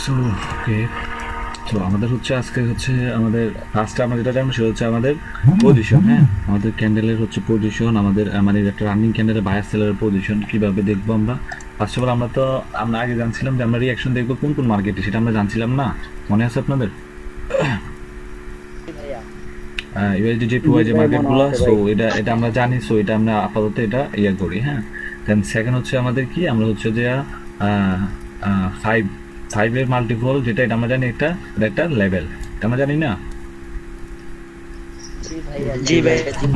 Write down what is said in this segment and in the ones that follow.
So okay, তো আমাদের হচ্ছে আজকে হচ্ছে আমাদের ফার্স্টে আমরা যেটা জানবো সেটা হচ্ছে আমাদের পজিশন। হ্যাঁ, আমাদের ক্যান্ডেলের হচ্ছে পজিশন, আমাদের মানে একটা রানিং ক্যান্ডেলের বায়ার সেলারের পজিশন কিভাবে দেখবো আমরা। ফার্স্ট অফ অল আমরা আগে জানছিলাম যে আমরা রিয়াকশন দেখবো কোন কোন মার্কেটে, সেটা আমরা জানছিলাম না, মনে আছে আপনাদের? ইউএসডি জেপিওয়াই যে মার্কেটগুলো, সো এটা এটা আমরা জানি, সো এটা আমরা আপাতত এটা ইয়ে করি। হ্যাঁ, দেন সেকেন্ড হচ্ছে আমাদের কি, আমরা হচ্ছে যে ফাইভ ফাইভের মাল্টিপল যেটা, এটা আমরা জানি এটা এটা একটা লেভেল, এটা আমরা জানি না। জি ভাইয়া জি।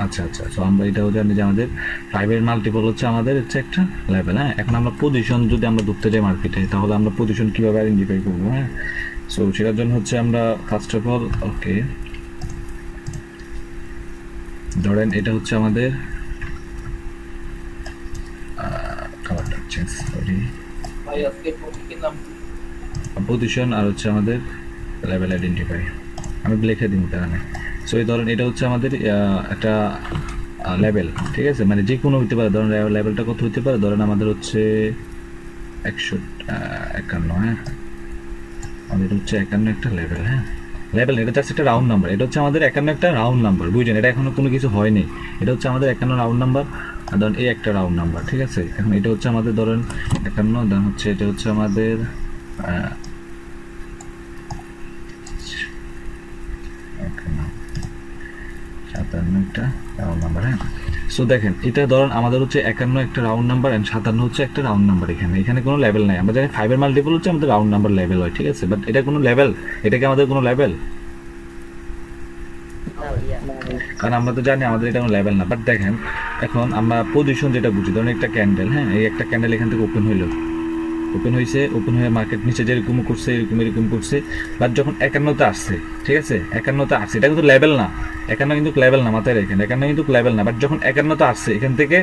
আচ্ছা আচ্ছা, সো আমরা এটাও জানি যে আমাদের ফাইভের মাল্টিপল হচ্ছে আমাদের হচ্ছে একটা লেভেল। হ্যাঁ, এখন আমরা পজিশন যদি আমরা ধরতে যাই মার্কেটে, তাহলে আমরা পজিশন কীভাবে আইডেন্টিফাই করবো? হ্যাঁ, সো সেটার জন্য হচ্ছে আমরা ফার্স্ট অফ অল ওকে, ধরেন এটা হচ্ছে আমাদের কালারটা চেঞ্জ করি, পজিশন আর হচ্ছে আমাদের লেভেল আইডেন্টিফাই, আমি লিখে দিই তার মানে। সো এই ধরেন এটা হচ্ছে আমাদের একটা লেভেল, ঠিক আছে, মানে যে কোনো হইতে পারে। ধরেন লেভেলটা কত হইতে পারে, ধরেন আমাদের হচ্ছে 151। হ্যাঁ, আমাদের হচ্ছে 51 একটা লেভেল। হ্যাঁ, লেভেল এটা জাস্ট একটা রাউন্ড নাম্বার, এটা হচ্ছে আমাদের 51 একটা রাউন্ড নাম্বার, বুঝছেন? এটা এখনো কোনো কিছু হয়নি, এটা হচ্ছে আমাদের 51 রাউন্ড নাম্বার। আর ধরেন এই একটা রাউন্ড নাম্বার, ঠিক আছে। এখন এটা হচ্ছে আমাদের ধরেন 51, দেন হচ্ছে এটা হচ্ছে আমাদের 57 একটা রাউন্ড নাম্বার। হ্যাঁ, সো দেখেন এটা ধরেন আমাদের হচ্ছে 51 একটা রাউন্ড নাম্বার এন্ড 57 হচ্ছে একটা রাউন্ড নাম্বার। এখানে এখানে কোনো লেভেল নাই, আমরা জানি ফাইভের মাল্টিপল হচ্ছে আমাদের রাউন্ড নাম্বার লেভেল হয়, ঠিক আছে, বাট এটা কোনো লেভেল, এটা কি আমাদের কোনো লেভেল? না ভাইয়া। কারণ আমরা তো জানি আমাদের এটা কোনো লেভেল না। বাট দেখেন এখন আমরা পজিশন যেটা বুঝি, ধরেন একটা ক্যান্ডেল, হ্যাঁ, এই একটা ক্যান্ডেল এখান থেকে ওপেন হইলো, ওপেন হয়েছে, ওপেন হয়ে মার্কেট নিচে যেরকম করছে এরকম এরকম করছে, বাট যখন 51তে আসছে, ঠিক আছে, 51তে আসছে, এটা কিন্তু লেভেল না, 51 কিন্তু লেভেল না, মাথায় রাখেন 51 কিন্তু লেভেল না। বাট যখন 51তে আসছে এখান থেকে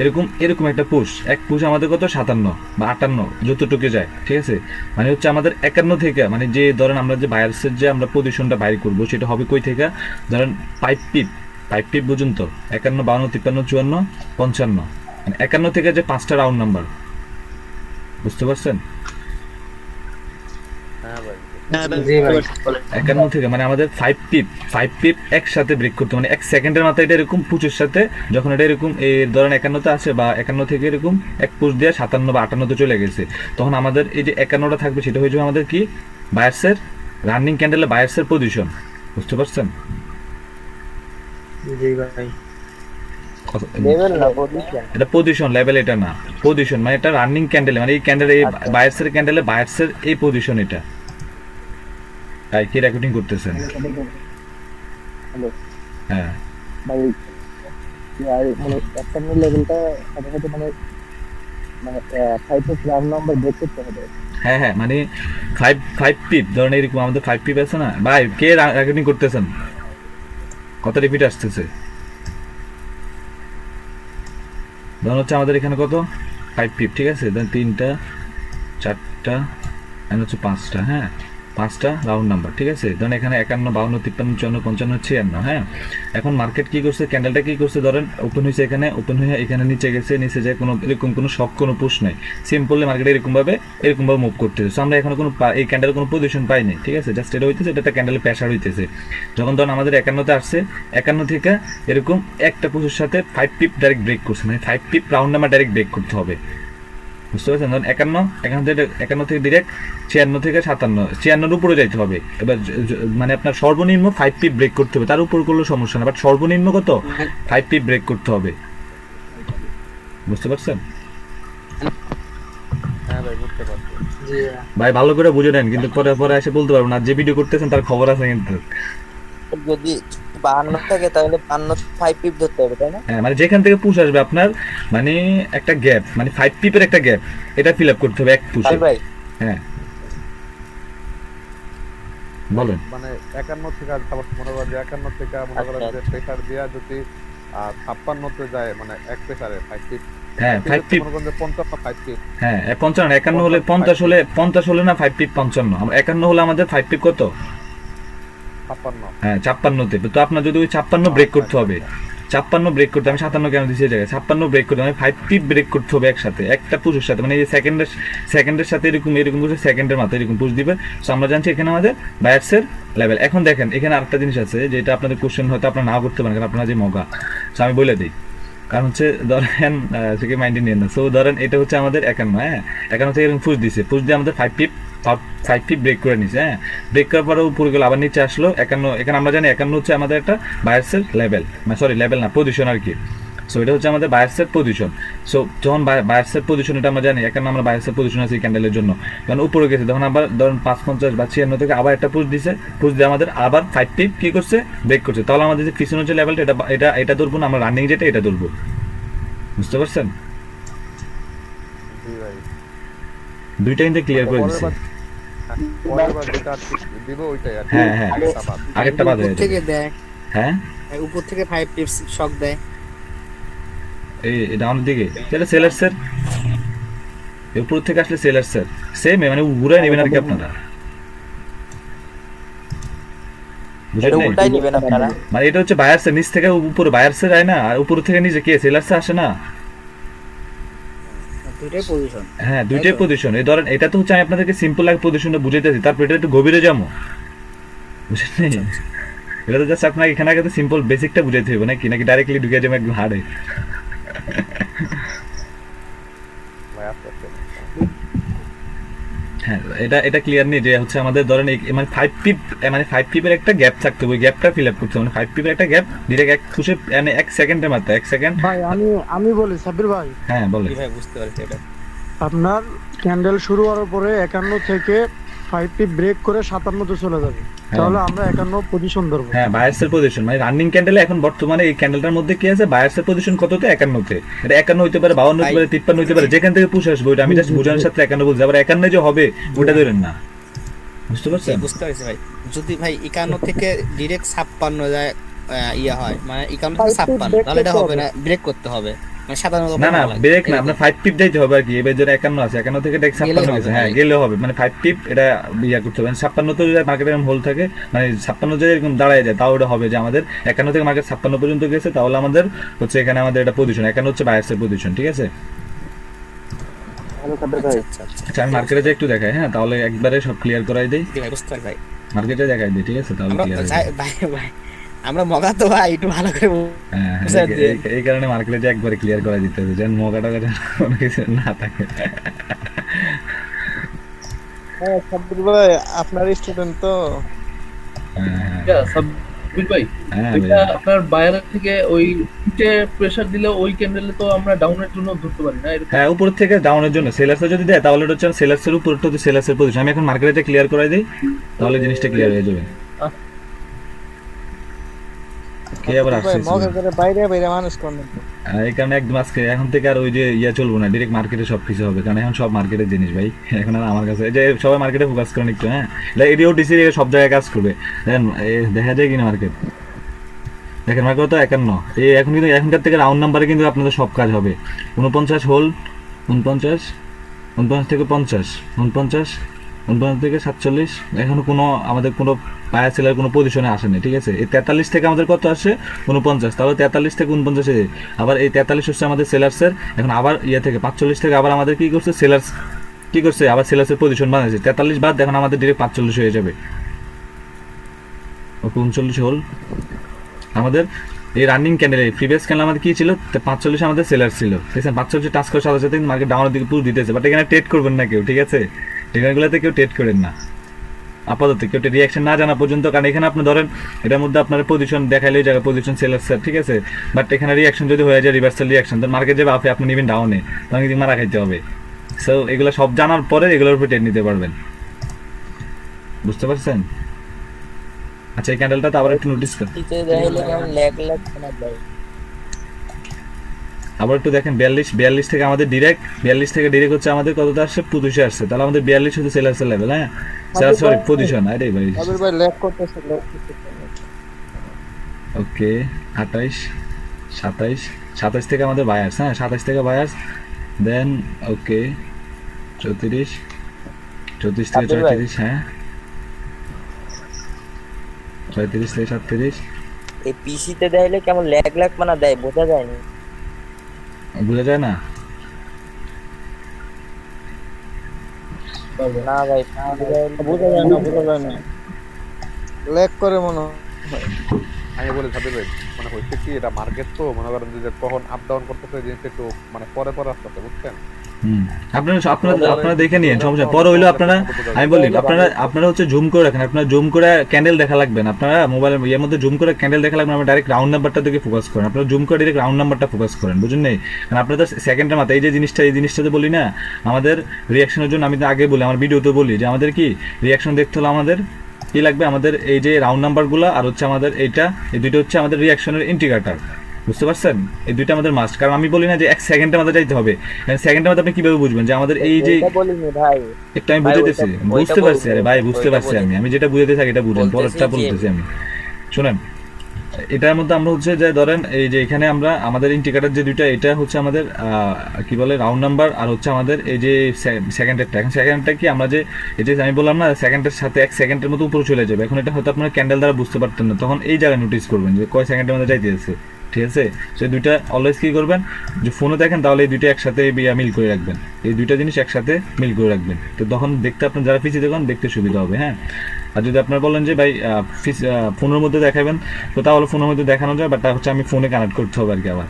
এরকম এরকম একটা পুশ, এক পুশ আমাদের কত 57 বা 58 যতটুকু যায়, ঠিক আছে। মানে হচ্ছে আমাদের 51 থেকে, মানে যে ধরেন আমরা যে বায়ার্সের যে আমরা পজিশনটা বাইর করবো সেটা হবে কই থেকে, ধরেন 5 পিপ, 5 পিপ বুঝুন তো, 51, 52, 53, 54, 55, মানে 51 থেকে যে 5টা রাউন্ড নাম্বার, বুঝতে পারছেন? হ্যাঁ ভাই জি ভাই। 51 থেকে মানে আমাদের 5 পিপ একসাথে ব্রেক করতে, মানে 1 সেকেন্ডের মাথায় এটা এরকম পুচের সাথে, যখন এটা এরকম এই ধরেন 51তে আছে বা 51 থেকে এরকম এক পুশ দিয়ে 57 বা 58তে চলে গেছে, তখন আমাদের এই যে 51টা থাকবে সেটা হয়ে যাবে আমাদের কি, বায়ার্সের রানিং ক্যান্ডেলে বায়ার্সের পজিশন, বুঝতে পারছেন? জি ভাই। লেভেল না পজিশন। এটা পজিশন, লেভেল এটা না, পজিশন মানে এটা রানিং ক্যান্ডেলে, মানে এই ক্যান্ডেলে এই বায়ার্সের ক্যান্ডেলে বায়ার্সের এই পজিশন এটা। তাই কি রেকর্ডিং করতেছেন? হ্যালো হ্যাঁ ভাই, আর মানে একটা লেভেলটা সাথে সাথে মানে মানে 5 রাউন্ড নাম্বার ব্রেক করতে হবে। হ্যাঁ হ্যাঁ, মানে ফাইভ ফাইভ পিপ, ধরেন এরকম আমাদের 5 পিপ আছে না ভাই, কে রেকর্ডিং করতেছেন? কত রিপিট আসতেছে? ধরুন হচ্ছে আমাদের এখানে কত 5 পিপ, ঠিক আছে, দেন 3টা 4টা হচ্ছে 5টা, হ্যাঁ, 5টা রাউন্ড নাম্বার, ঠিক আছে। ধরেন এখানে 51, 52, 53, 54, 55, 56। হ্যাঁ, এখন মার্কেট কি করছে, ক্যান্ডেলটা কি করছে, ধরেন ওপেন হয়েছে এখানে, ওপেন হয়ে এখানে নিচে গেছে, নিচে যায় কোনো এরকম কোনো শক কোনো পুশ নাই, সিম্পলি মার্কেট এরকমভাবে মুভ করতেছে। আমরা এখনো কোনো এই ক্যান্ডেলের কোনো পজিশন পাইনি, ঠিক আছে, জাস্ট এটা হইতেছে, এটা ক্যান্ডেলের প্রেশার হইতেছে। যখন ধরেন আমাদের 51তে আসছে, 51 থেকে এরকম একটা পুশের সাথে 5 পিপ ডাইরেক্ট ব্রেক করছে, মানে 5 পিপ রাউন্ড নাম্বার ডাইরেক্ট ব্রেক করতে হবে, বুঝতে পারছেন? ধরুন 51 থেকে ডিরেক্ট 56 থেকে 57, 56-র উপরে যাইতে হবে। এবার মানে আপনার সর্বনিম্ন 5 পিপ ব্রেক করতে হবে, তার উপর করলেও সমস্যা না, বাট সর্বনিম্ন কত 5 পিপ ব্রেক করতে হবে, বুঝতে পারছেন? হ্যাঁ ভাই বুঝতে পারছি। জি ভাই ভালো করে বুঝে নেন, কিন্তু পরে পরে এসে বলতে পারবো না, যে ভিডিও করতেছেন তার খবর আছে কিন্তু। যদি 52 থাকে তাহলে 52 5 পিপ ধরতে হবে তাই না? হ্যাঁ, মানে যেখান থেকে পুশ আসবে আপনার, মানে একটা গ্যাপ, মানে 5 পিপের একটা গ্যাপ, এটা ফিল আপ করতে হবে এক পুশে। ভাই হ্যাঁ বলেন। মানে 51 থেকে সাপোজ মনে করেন যে 51 থেকে মনে করেন যে প্রেসার দিয়া যদি 56-তে যায়, মানে এক প্রেসারে 5 ফিট, হ্যাঁ 5 পিপ, মনে করেন যে 55 5 ফিট, হ্যাঁ 55, 51 হলে 50 হলে 50 হলে না 5 পিপ 55, আমরা 51 হলে আমাদের 5 পিপ কত, 56। হ্যাঁ 56তে, তো আপনার যদি ওই 56 ব্রেক করতে হবে, 56 ব্রেক করতে, আমি 57 কেন দিচ্ছি এই জায়গায়, 56 ব্রেক করতে মানে 5 পিপ ব্রেক করতে হবে একসাথে, একটা পুশের সাথে, মানে এই সেকেন্ডের সাথে এরকম করে সেকেন্ডের মাথায় এরকম পুশ দিবে। সো আমরা জানছি এখানে আমাদের বায়ার্সের লেভেল। এখন দেখেন এখানে আরেকটা জিনিস আছে যেটা আপনাদের কোশ্চেন হয়তো আপনারা নাও করতে পারেন, কারণ আপনারা যে মগা। সো আমি বলে দিই, কারণ হচ্ছে ধরেন সেকে মাইন্ডে নিয়ে না। সো ধরেন এটা হচ্ছে আমাদের 51, হ্যাঁ 51 থেকে এরকম পুশ দিছে, পুশ দিয়ে আমাদের 5 পিপ ব্রেক করে নিছে, হ্যাঁ ব্রেক করার পরে উপরে গেলো, আবার নিচে আসলো 51। এখানে আমরা জানি 51 হচ্ছে আমাদের একটা বায়ার্সের লেভেল, মানে সরি লেভেল না, পজিশন আর কি। সো এটা হচ্ছে আমাদের বায়ার্সের পজিশন। সো যখন বায়ার্সের পজিশন, এটা আমরা জানি এখানে আমরা বায়ার্সের পজিশন আছে এই ক্যান্ডেলের জন্য, কারণ উপরে গেছে, তখন আবার ধরুন 550 বা 56 থেকে আবার একটা পুশ দিছে, পুশ দিয়ে আমাদের আবার 5 পিপ কি করছে, ব্রেক করছে। তাহলে আমাদের যে পিছনে হচ্ছে লেভেলটা, এটা ধরবো না আমরা, রানিং যেটা এটা ধরবো। বুঝতে পারছেন? জি ভাই। দুইটা কিন্তু ক্লিয়ার করে দিচ্ছে। পরের বার যেটা দিব ওইটাই আর কি। হ্যাঁ, হ্যাঁ। আগেরটা বাদ। আগেরটা বাদ হয়ে উপর থেকে যাবে। দেয়, হ্যাঁ উপর থেকে 5 টিপস শক দেয়। এই ডাউনের দিকে তাহলে সেলার্সের উপর থেকে আসলে সেলার্সের সেম, মানে ঘুরে নেবেন আর কি আপনারা, বুঝলেন? এটা নাই? উল্টাই নিবেন আপনারা। মানে এটা হচ্ছে বায়ার্সের নিচ থেকে উপরে, বায়ার্সের যায় না, আর উপর থেকে নিচে কে সেলার্সে আসে না। দুইটাই পজিশন। হ্যাঁ দুইটাই পজিশন। এই ধরেন এটা তো হচ্ছে আমি আপনাদেরকে সিম্পল লাগে পজিশনটা বুঝাইতেছি, তারপর এটা একটু গভীরে যাবো, বুঝলেন? এটা তো জাস্ট আপনাকে এখানে আগে তো সিম্পল বেসিকটা বুঝাইতে হবে নাকি, নাকি ডাইরেক্টলি ঢুকে যাবো একদম হার্ডে। ভাই আস্তে আস্তে। হ্যাঁ এটা ক্লিয়ার নেই যে হচ্ছে আমাদের ধরেন মানে 5 পিপের একটা গ্যাপ থাকতে হবে, ওই গ্যাপটা ফিল আপ করতে হবে, মানে 5 পিপের একটা গ্যাপ ডিরেক্ট এক খুশে, মানে 1 সেকেন্ডের মাত্রা, 1 সেকেন্ড। ভাই আমি বলি সাব্বির ভাই, হ্যাঁ বলে। জি ভাই বুঝতে পারছি এটা। আপনার ক্যান্ডেল শুরু হওয়ার পরে 51 থেকে 5 পিপ ব্রেক করে 57 তে চলে যাবে, তাহলে আমরা 51 পজিশন ধরবো। হ্যাঁ বায়ার্সের পজিশন মানে রানিং ক্যান্ডেলে এখন বর্তমানে এই ক্যান্ডেলটার মধ্যে কি আছে, বায়ার্সের পজিশন কততে, 51 তে। এটা 51 হইতে পারে, 52 হইতে পারে, 53 হইতে পারে, যেখান থেকে পুশ আসবে ওইটা আমি জাস্ট বোঝানোর সাথে 51 বলছি, আবার 51 যে হবে ওটা ধরেন না। বুঝতে পারছেন? বুঝতে পারছি ভাই। যদি ভাই 51 থেকে ডিরেক্ট 56 যায়, ইয়া হয় মানে 51 থেকে 56, তাহলে এটা হবে না, ব্রেক করতে হবে, মানে 57 না না ব্রেক না, আপনার 5 পিপ যাইতে হবে আর কি। এবার যেটা 51 আছে, 51 থেকে ডাইরেক্ট 56 গেছে, হ্যাঁ গেলে হবে, মানে 5 পিপ এটা ইয়া করতে হবে। 56 তো যদি মার্কেটে হোল থাকে, মানে 56 যদি এরকম দাঁড়ায় যায়, তাও ওটা হবে যে আমাদের 51 থেকে মার্কেট 56 পর্যন্ত গেছে, তাহলে আমাদের হচ্ছে এখানে আমাদের এটা পজিশন 51 হচ্ছে বায়ার্সের পজিশন, ঠিক আছে? হ্যালো সাব্বির ভাই, আচ্ছা আমি মার্কেটে যাই একটু দেখাই, হ্যাঁ তাহলে একবারে সব ক্লিয়ার করাই দেই, জি ভাই বুঝতে পারছি ভাই। মার্কেটে দেখাই দিই, ঠিক আছে? তাহলে আমরা ক্লিয়ার ভাই ভাই আমরা মগা তো ভাই একটু ভালো করে হ্যাঁ বুঝাই দিন। এই কারণে মার্কেটে যে একবারে ক্লিয়ার করা দিতে হবে, যেন মগাটা কোনো কিছু না থাকে। হ্যাঁ সাব্বির ভাই আপনার স্টুডেন্ট তো। হ্যাঁ সাব্বির ভাই, হ্যাঁ ওইটা আপনার বায়ারের থেকে ওই নিচে প্রেসার দিলে ওই ক্যান্ডেলে তো আমরা ডাউনের জন্য ধরতে পারি না এরকম। হ্যাঁ উপর থেকে ডাউনের জন্য সেলার্সে যদি দেয়, তাহলে এটা হচ্ছে সেলার্সের উপরটা হচ্ছে সেলার্সের পজিশন। আমি এখন মার্কেটে ক্লিয়ার করাই দিই, তাহলে জিনিসটা ক্লিয়ার হয়ে যাবে। কে আবার আসছে? মগা করে বাইরে বাইরে মানুষ করেন। এই কারণে একদম আজকে এখন থেকে আর ওই যে ইয়া চলবো না, ডিরেক্ট মার্কেটে সব কিছু হবে, কারণ এখন সব মার্কেটের জিনিস ভাই। এখন আর আমার কাছে এই যে সবাই মার্কেটে ফোকাস করেন একটু, হ্যাঁ এটা এডিও ডিসি সব জায়গায় কাজ করবে। দেখেন দেখা যায় কিনা মার্কেট, দেখেন মার্কেট তো 51, এই এখন কিন্তু এখনকার থেকে রাউন্ড নাম্বারে কিন্তু আপনাদের সব কাজ হবে। 49 হোল, 49 থেকে 50, 49 থেকে 47, এখনো কোনো আমাদের কোনো বায়ার সেলার কোনো পজিশনে আসেনি, ঠিক আছে? এই 43 থেকে আমাদের কত আসে, 49, তাহলে 43 থেকে 49 আবার এই 43 হচ্ছে আমাদের সেলার্সের। এখন আবার ইয়ে থেকে 45 থেকে আবার আমাদের কি করছে, সেলার্স কি করছে, আবার সেলার্সের পজিশন বানাইছে, 43 বাদ এখন আমাদের ডিরেক্ট 45 হয়ে যাবে। ওকে 39 হোল আমাদের এই রানিং ক্যান্ডেল, এই প্রিভিয়াস ক্যান্ডেল আমাদের কি ছিল, 45 আমাদের সেলার ছিল, ঠিক আছে? 45 টাচ করার সাথে সাথে মার্কেট ডাউনের দিকে পুরো দিতেছে, বাট এখানে ট্রেড করবেন না কেউ, ঠিক আছে? এখানগুলোতে কেউ ট্রেড করেন না আপাতত, কেউ রিয়াকশন না জানা পর্যন্ত, কারণ এখানে আপনি ধরেন এটার মধ্যে আপনার পজিশন দেখাইলে জায়গা পজিশন সেলার স্যার, ঠিক আছে? বাট এখানে রিয়াকশন যদি হয়ে যায় রিভার্সাল রিয়াকশন, তো মার্কেট যাবে আপে, আপনি নেবেন ডাউনে, তখন কিন্তু মারা খাইতে হবে। সো এগুলো সব জানার পরে এগুলোর উপর ট্রেড নিতে পারবেন, বুঝতে পারছেন? আচ্ছা এই ক্যান্ডেলটা তো আবার একটু নোটিস করেন, নিচে দেখাইলে কেমন ল্যাগ ল্যাগ শোনা যায়। আবার একটু দেখেন 42 থেকে আমাদের ডিরেক্ট 42 থেকে ডিরেক্ট হচ্ছে আমাদের কতটা আসছে, 25 আসছে, তাহলে আমাদের 42 হচ্ছে সেলার্সের লেভেল, হ্যাঁ সেলার সরি পজিশন। আরে ভাই সাব্বির ভাই ল্যাগ করতেছে। ওকে 28 27 থেকে আমাদের বায়ার্স, হ্যাঁ 27 থেকে বায়ার্স, দেন ওকে 34 থেকে 34, হ্যাঁ 34 থেকে 37, এই পিসিতে দেখাইলে কেমন ল্যাগ ল্যাগ মানা দেয়, বোঝা যায় না। বোঝা যায় না? না ভাই, বোঝা যায় না, বোঝা যায় না, ল্যাগ করে মনে হয়। আমি বলি সাবির ভাই, মানে হচ্ছে কি এটা মার্কেট তো মনে করেন যে কখন আপ ডাউন করতেছে জিনিসটা একটু মানে পরে পরে আসতেছে, বুঝছেন? আপনারা দেখে নিন, সমস্যা পরে হইলো আপনারা। আমি বলি আপনারা হচ্ছে জুম করে রাখেন, আপনারা জুম করে ক্যান্ডেল দেখা লাগবে না, আপনারা মোবাইলের ইয়ের মধ্যে জুম করে ক্যান্ডেল দেখা লাগবে না, ডাইরেক্ট রাউন্ড নাম্বারটা দিকে ফোকাস করেন, আপনারা জুম করে ডাইরেক্ট রাউন্ড নাম্বারটা ফোকাস করেন, বুঝলেন? নেই কারণ আপনাদের সেকেন্ডের মাথায় এই জিনিসটা যে বলি না, আমাদের রিয়াকশনের জন্য আমি তো আগে বলি, আমার ভিডিওতে বলি যে আমাদের কি রিয়াকশন দেখতে হলে আমাদের কি লাগবে, আমাদের এই যে রাউন্ড নাম্বারগুলো আর হচ্ছে আমাদের এইটা, এই দুটো হচ্ছে আমাদের রিয়াকশনের ইন্ডিকেটর, বুঝতে পারছেন? এই দুইটা আমাদের মাস্ট, কারণ আমি বলি না যে 1 সেকেন্ডের মধ্যে যাইতে হবে, সেকেন্ডের মধ্যে আপনি কিভাবে বুঝবেন যে আমাদের এই যে, এটা বলিনি ভাই। একটু আমি ভাই, বুঝাইতেছি, ওইটা বুঝতে পারছি, আরে ভাই বুঝতে ওইটা পারছি বলিনি। আমি যেটা বুঝাইতে থাকি এটা বুঝেন, বলতেছি পরেরটা যে- বলতেছি আমি। শুনেন, এটার মধ্যে আমরা হচ্ছে যে ধরেন এই যে এখানে আমরা আমাদের ইন্ডিকেটর যে দুইটা, এটা হচ্ছে আমাদের কি বলে রাউন্ড নাম্বার, আর হচ্ছে আমাদের এই যে সেকেন্ডেরটা। এখন সেকেন্ডটা কি আমরা যে এই যে আমি বললাম না সেকেন্ডের সাথে 1 সেকেন্ডের মতো উপরে চলে যাবে, এখন এটা হয়তো আপনারা ক্যান্ডেল দ্বারা বুঝতে পারতেন না, তখন এই জায়গায় নোটিস করবেন যে কয় সেকেন্ডের মধ্যে যাইতে আছে, ঠিক আছে? সেই দুইটা অলওয়েজ কি করবেন, যে ফোনে দেখেন তাহলে এই দুইটা একসাথে মিল করে রাখবেন, এই দুইটা জিনিস একসাথে মিল করে রাখবেন, তো তখন দেখতে আপনার যারা পিছিয়ে দেখুন দেখতে সুবিধা হবে, হ্যাঁ। আর যদি আপনারা বলেন যে ভাই ফোনের মধ্যে দেখাবেন, তো তাহলে ফোনের মধ্যে দেখানো যায়, বাট হচ্ছে আমি ফোনে কানেক্ট করতে হবে আর কি আবার।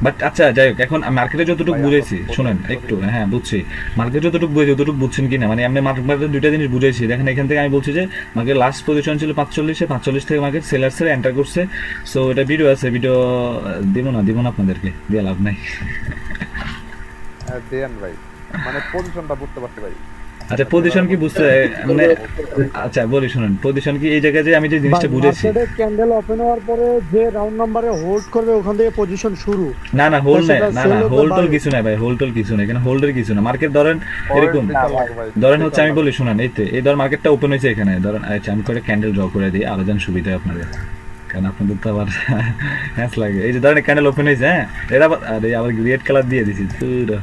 বাট আচ্ছা যাই হোক, এখন মার্কেটে যতটুকু বুঝেছি, শুনেন একটু, হ্যাঁ বুঝছি, মার্কেট যতটুকু বুঝেছি যতটুকু বুঝছেন কিনা, মানে আমি মার্কেটের দুইটা জিনিস বুঝেছি। দেখেন এখান থেকে আমি বলছি যে মার্কেট লাস্ট পজিশন ছিল 45 থেকে মার্কেট সেলার্সের এন্টার করছে। সো এটা ভিডিও আছে, ভিডিও দিব না আপনাদেরকে, দিয়ে লাভ নাই। দেন ভাই, মানে পজিশনটা বুঝতে পারছি ভাই। আচ্ছা পজিশন কি বুঝতে মানে, আচ্ছা বলি শুনুন, পজিশন কি এই জায়গায় যে আমি যে জিনিসটা বুঝেছি, ক্যান্ডেল ওপেন হওয়ার পরে যে রাউন্ড নাম্বারে হোল্ড করবে ওখান থেকে পজিশন শুরু। না হোল্ড নাই, সেটা না sell হতে হোল্ড পারে। কিছু নাই ভাই, হোল্ড কিছু নাই, এখানে হোল্ডের কিছু না। মার্কেট ধরেন এরকম, বিশাল লাভ ভাই, ধরেন হচ্ছে আমি বলি শুনুন, এই ধর মার্কেটটা ওপেন হয়েছে এখানে, ধরেন আচ্ছা আমি করে ক্যান্ডেল ড্র করে দিই আরো যেন সুবিধা হয় আপনাদের, কারণ আপনাদের তো আবার হ্যাঁ লাগে। এই যে ধরেন ক্যান্ডেল ওপেন হয়েছে, হ্যাঁ এটা আবার রেড কালার দিয়ে দিছি পুরো।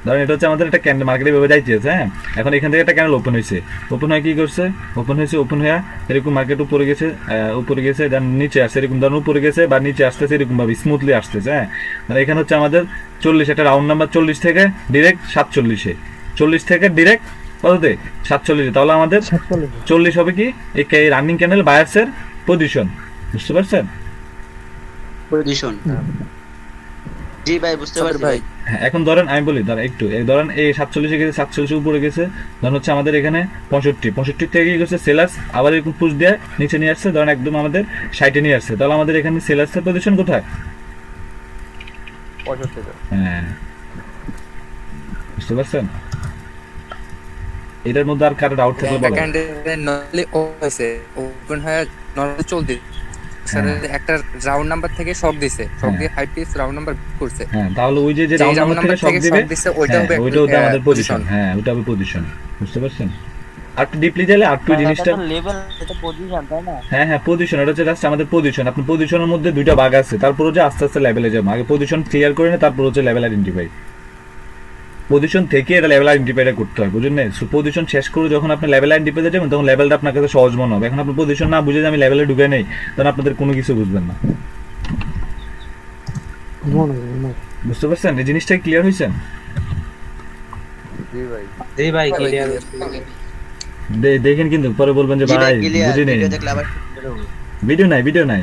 ধরেন এটা হচ্ছে আমাদের একটা ক্যান্ডেল মার্কেটে ভাবে যাইতেছে, হ্যাঁ। এখন এখান থেকে একটা ক্যান্ডেল ওপেন হয়েছে, ওপেন হয়ে কি করছে, ওপেন হয়ে এরকম মার্কেট উপরে গেছে দেন নিচে আসছে, এরকম ধরেন উপরে গেছে বা নিচে আসতেছে, এরকম ভাবে স্মুথলি আসতেছে, হ্যাঁ। মানে এখানে হচ্ছে আমাদের 40, একটা রাউন্ড নাম্বার 40 থেকে ডিরেক্ট 47-এ, 40 থেকে ডিরেক্ট কততে 47-এ, তাহলে আমাদের 40 হবে কি এই রানিং ক্যান্ডেল বায়ার্সের পজিশন, বুঝতে পারছেন? পজিশন জি ভাই, বুঝতে পারছি ভাই। হ্যাঁ, এখন ধরেন আমি বলি, ধরেন এই 47-এ গেছে, 47 উপরে গেছে, ধরেন হচ্ছে আমাদের এখানে 65 থেকে কি করছে সেলার্স আবার এরকম পুশ দিয়ে নিচে নিয়ে আসছে, ধরেন একদম আমাদের 60-এ নিয়ে আসছে, তাহলে আমাদের এখানে সেলার্সের পজিশন কোথায়? 65-তে। হ্যাঁ বুঝতে পারছেন? এটার মধ্যে আর কারো ডাউট থাকলে বলেন। নরমালি ওপেন হয়ে নরমালি চলতে একটা রাউন্ড নাম্বার থেকে শক দিছে, শক দিয়ে 5 পিস রাউন্ড নাম্বার করছে, হ্যাঁ তাহলে ওই যে রাউন্ড নাম্বার থেকে শক দিবে, ওইটা হবে আমাদের পজিশন, হ্যাঁ ওটা হবে পজিশন, বুঝতে পারছেন? আর একটু ডিপলি গেলে আর একটু জিনিসটা লেভেল, এটা পজিশন তাই না? হ্যাঁ পজিশন, এটা হচ্ছে জাস্ট আমাদের পজিশন। আপনার পজিশনের মধ্যে দুইটা ভাগ আছে, তারপর হচ্ছে আস্তে আস্তে লেভেলে যাবো, আগে পজিশন ক্লিয়ার করে না তারপর হচ্ছে লেভেল আইডেন্টিফাই, পজিশন থেকে এটা লেভেল আইডেন্টিফাইটা করতে হয়, বুঝলেন? সো পজিশন শেষ করে যখন আপনি লেভেল আইডেন্টিফাইতে যাবেন তখন লেভেলটা আপনার কাছে সহজ মনে হবে। এখন আপনি পজিশন না বুঝে যে আমি লেভেলে ঢুকে নেই, তখন আপনাদের কোনো কিছু বুঝবেন না, বুঝতে পারছেন? এই জিনিসটা ক্লিয়ার হয়েছেন? জি ভাই, জি ভাই, ক্লিয়ার। দেখেন কিন্তু পরে বলবেন যে ভাই বুঝি নেই, দেখলে আবার ভিডিও নাই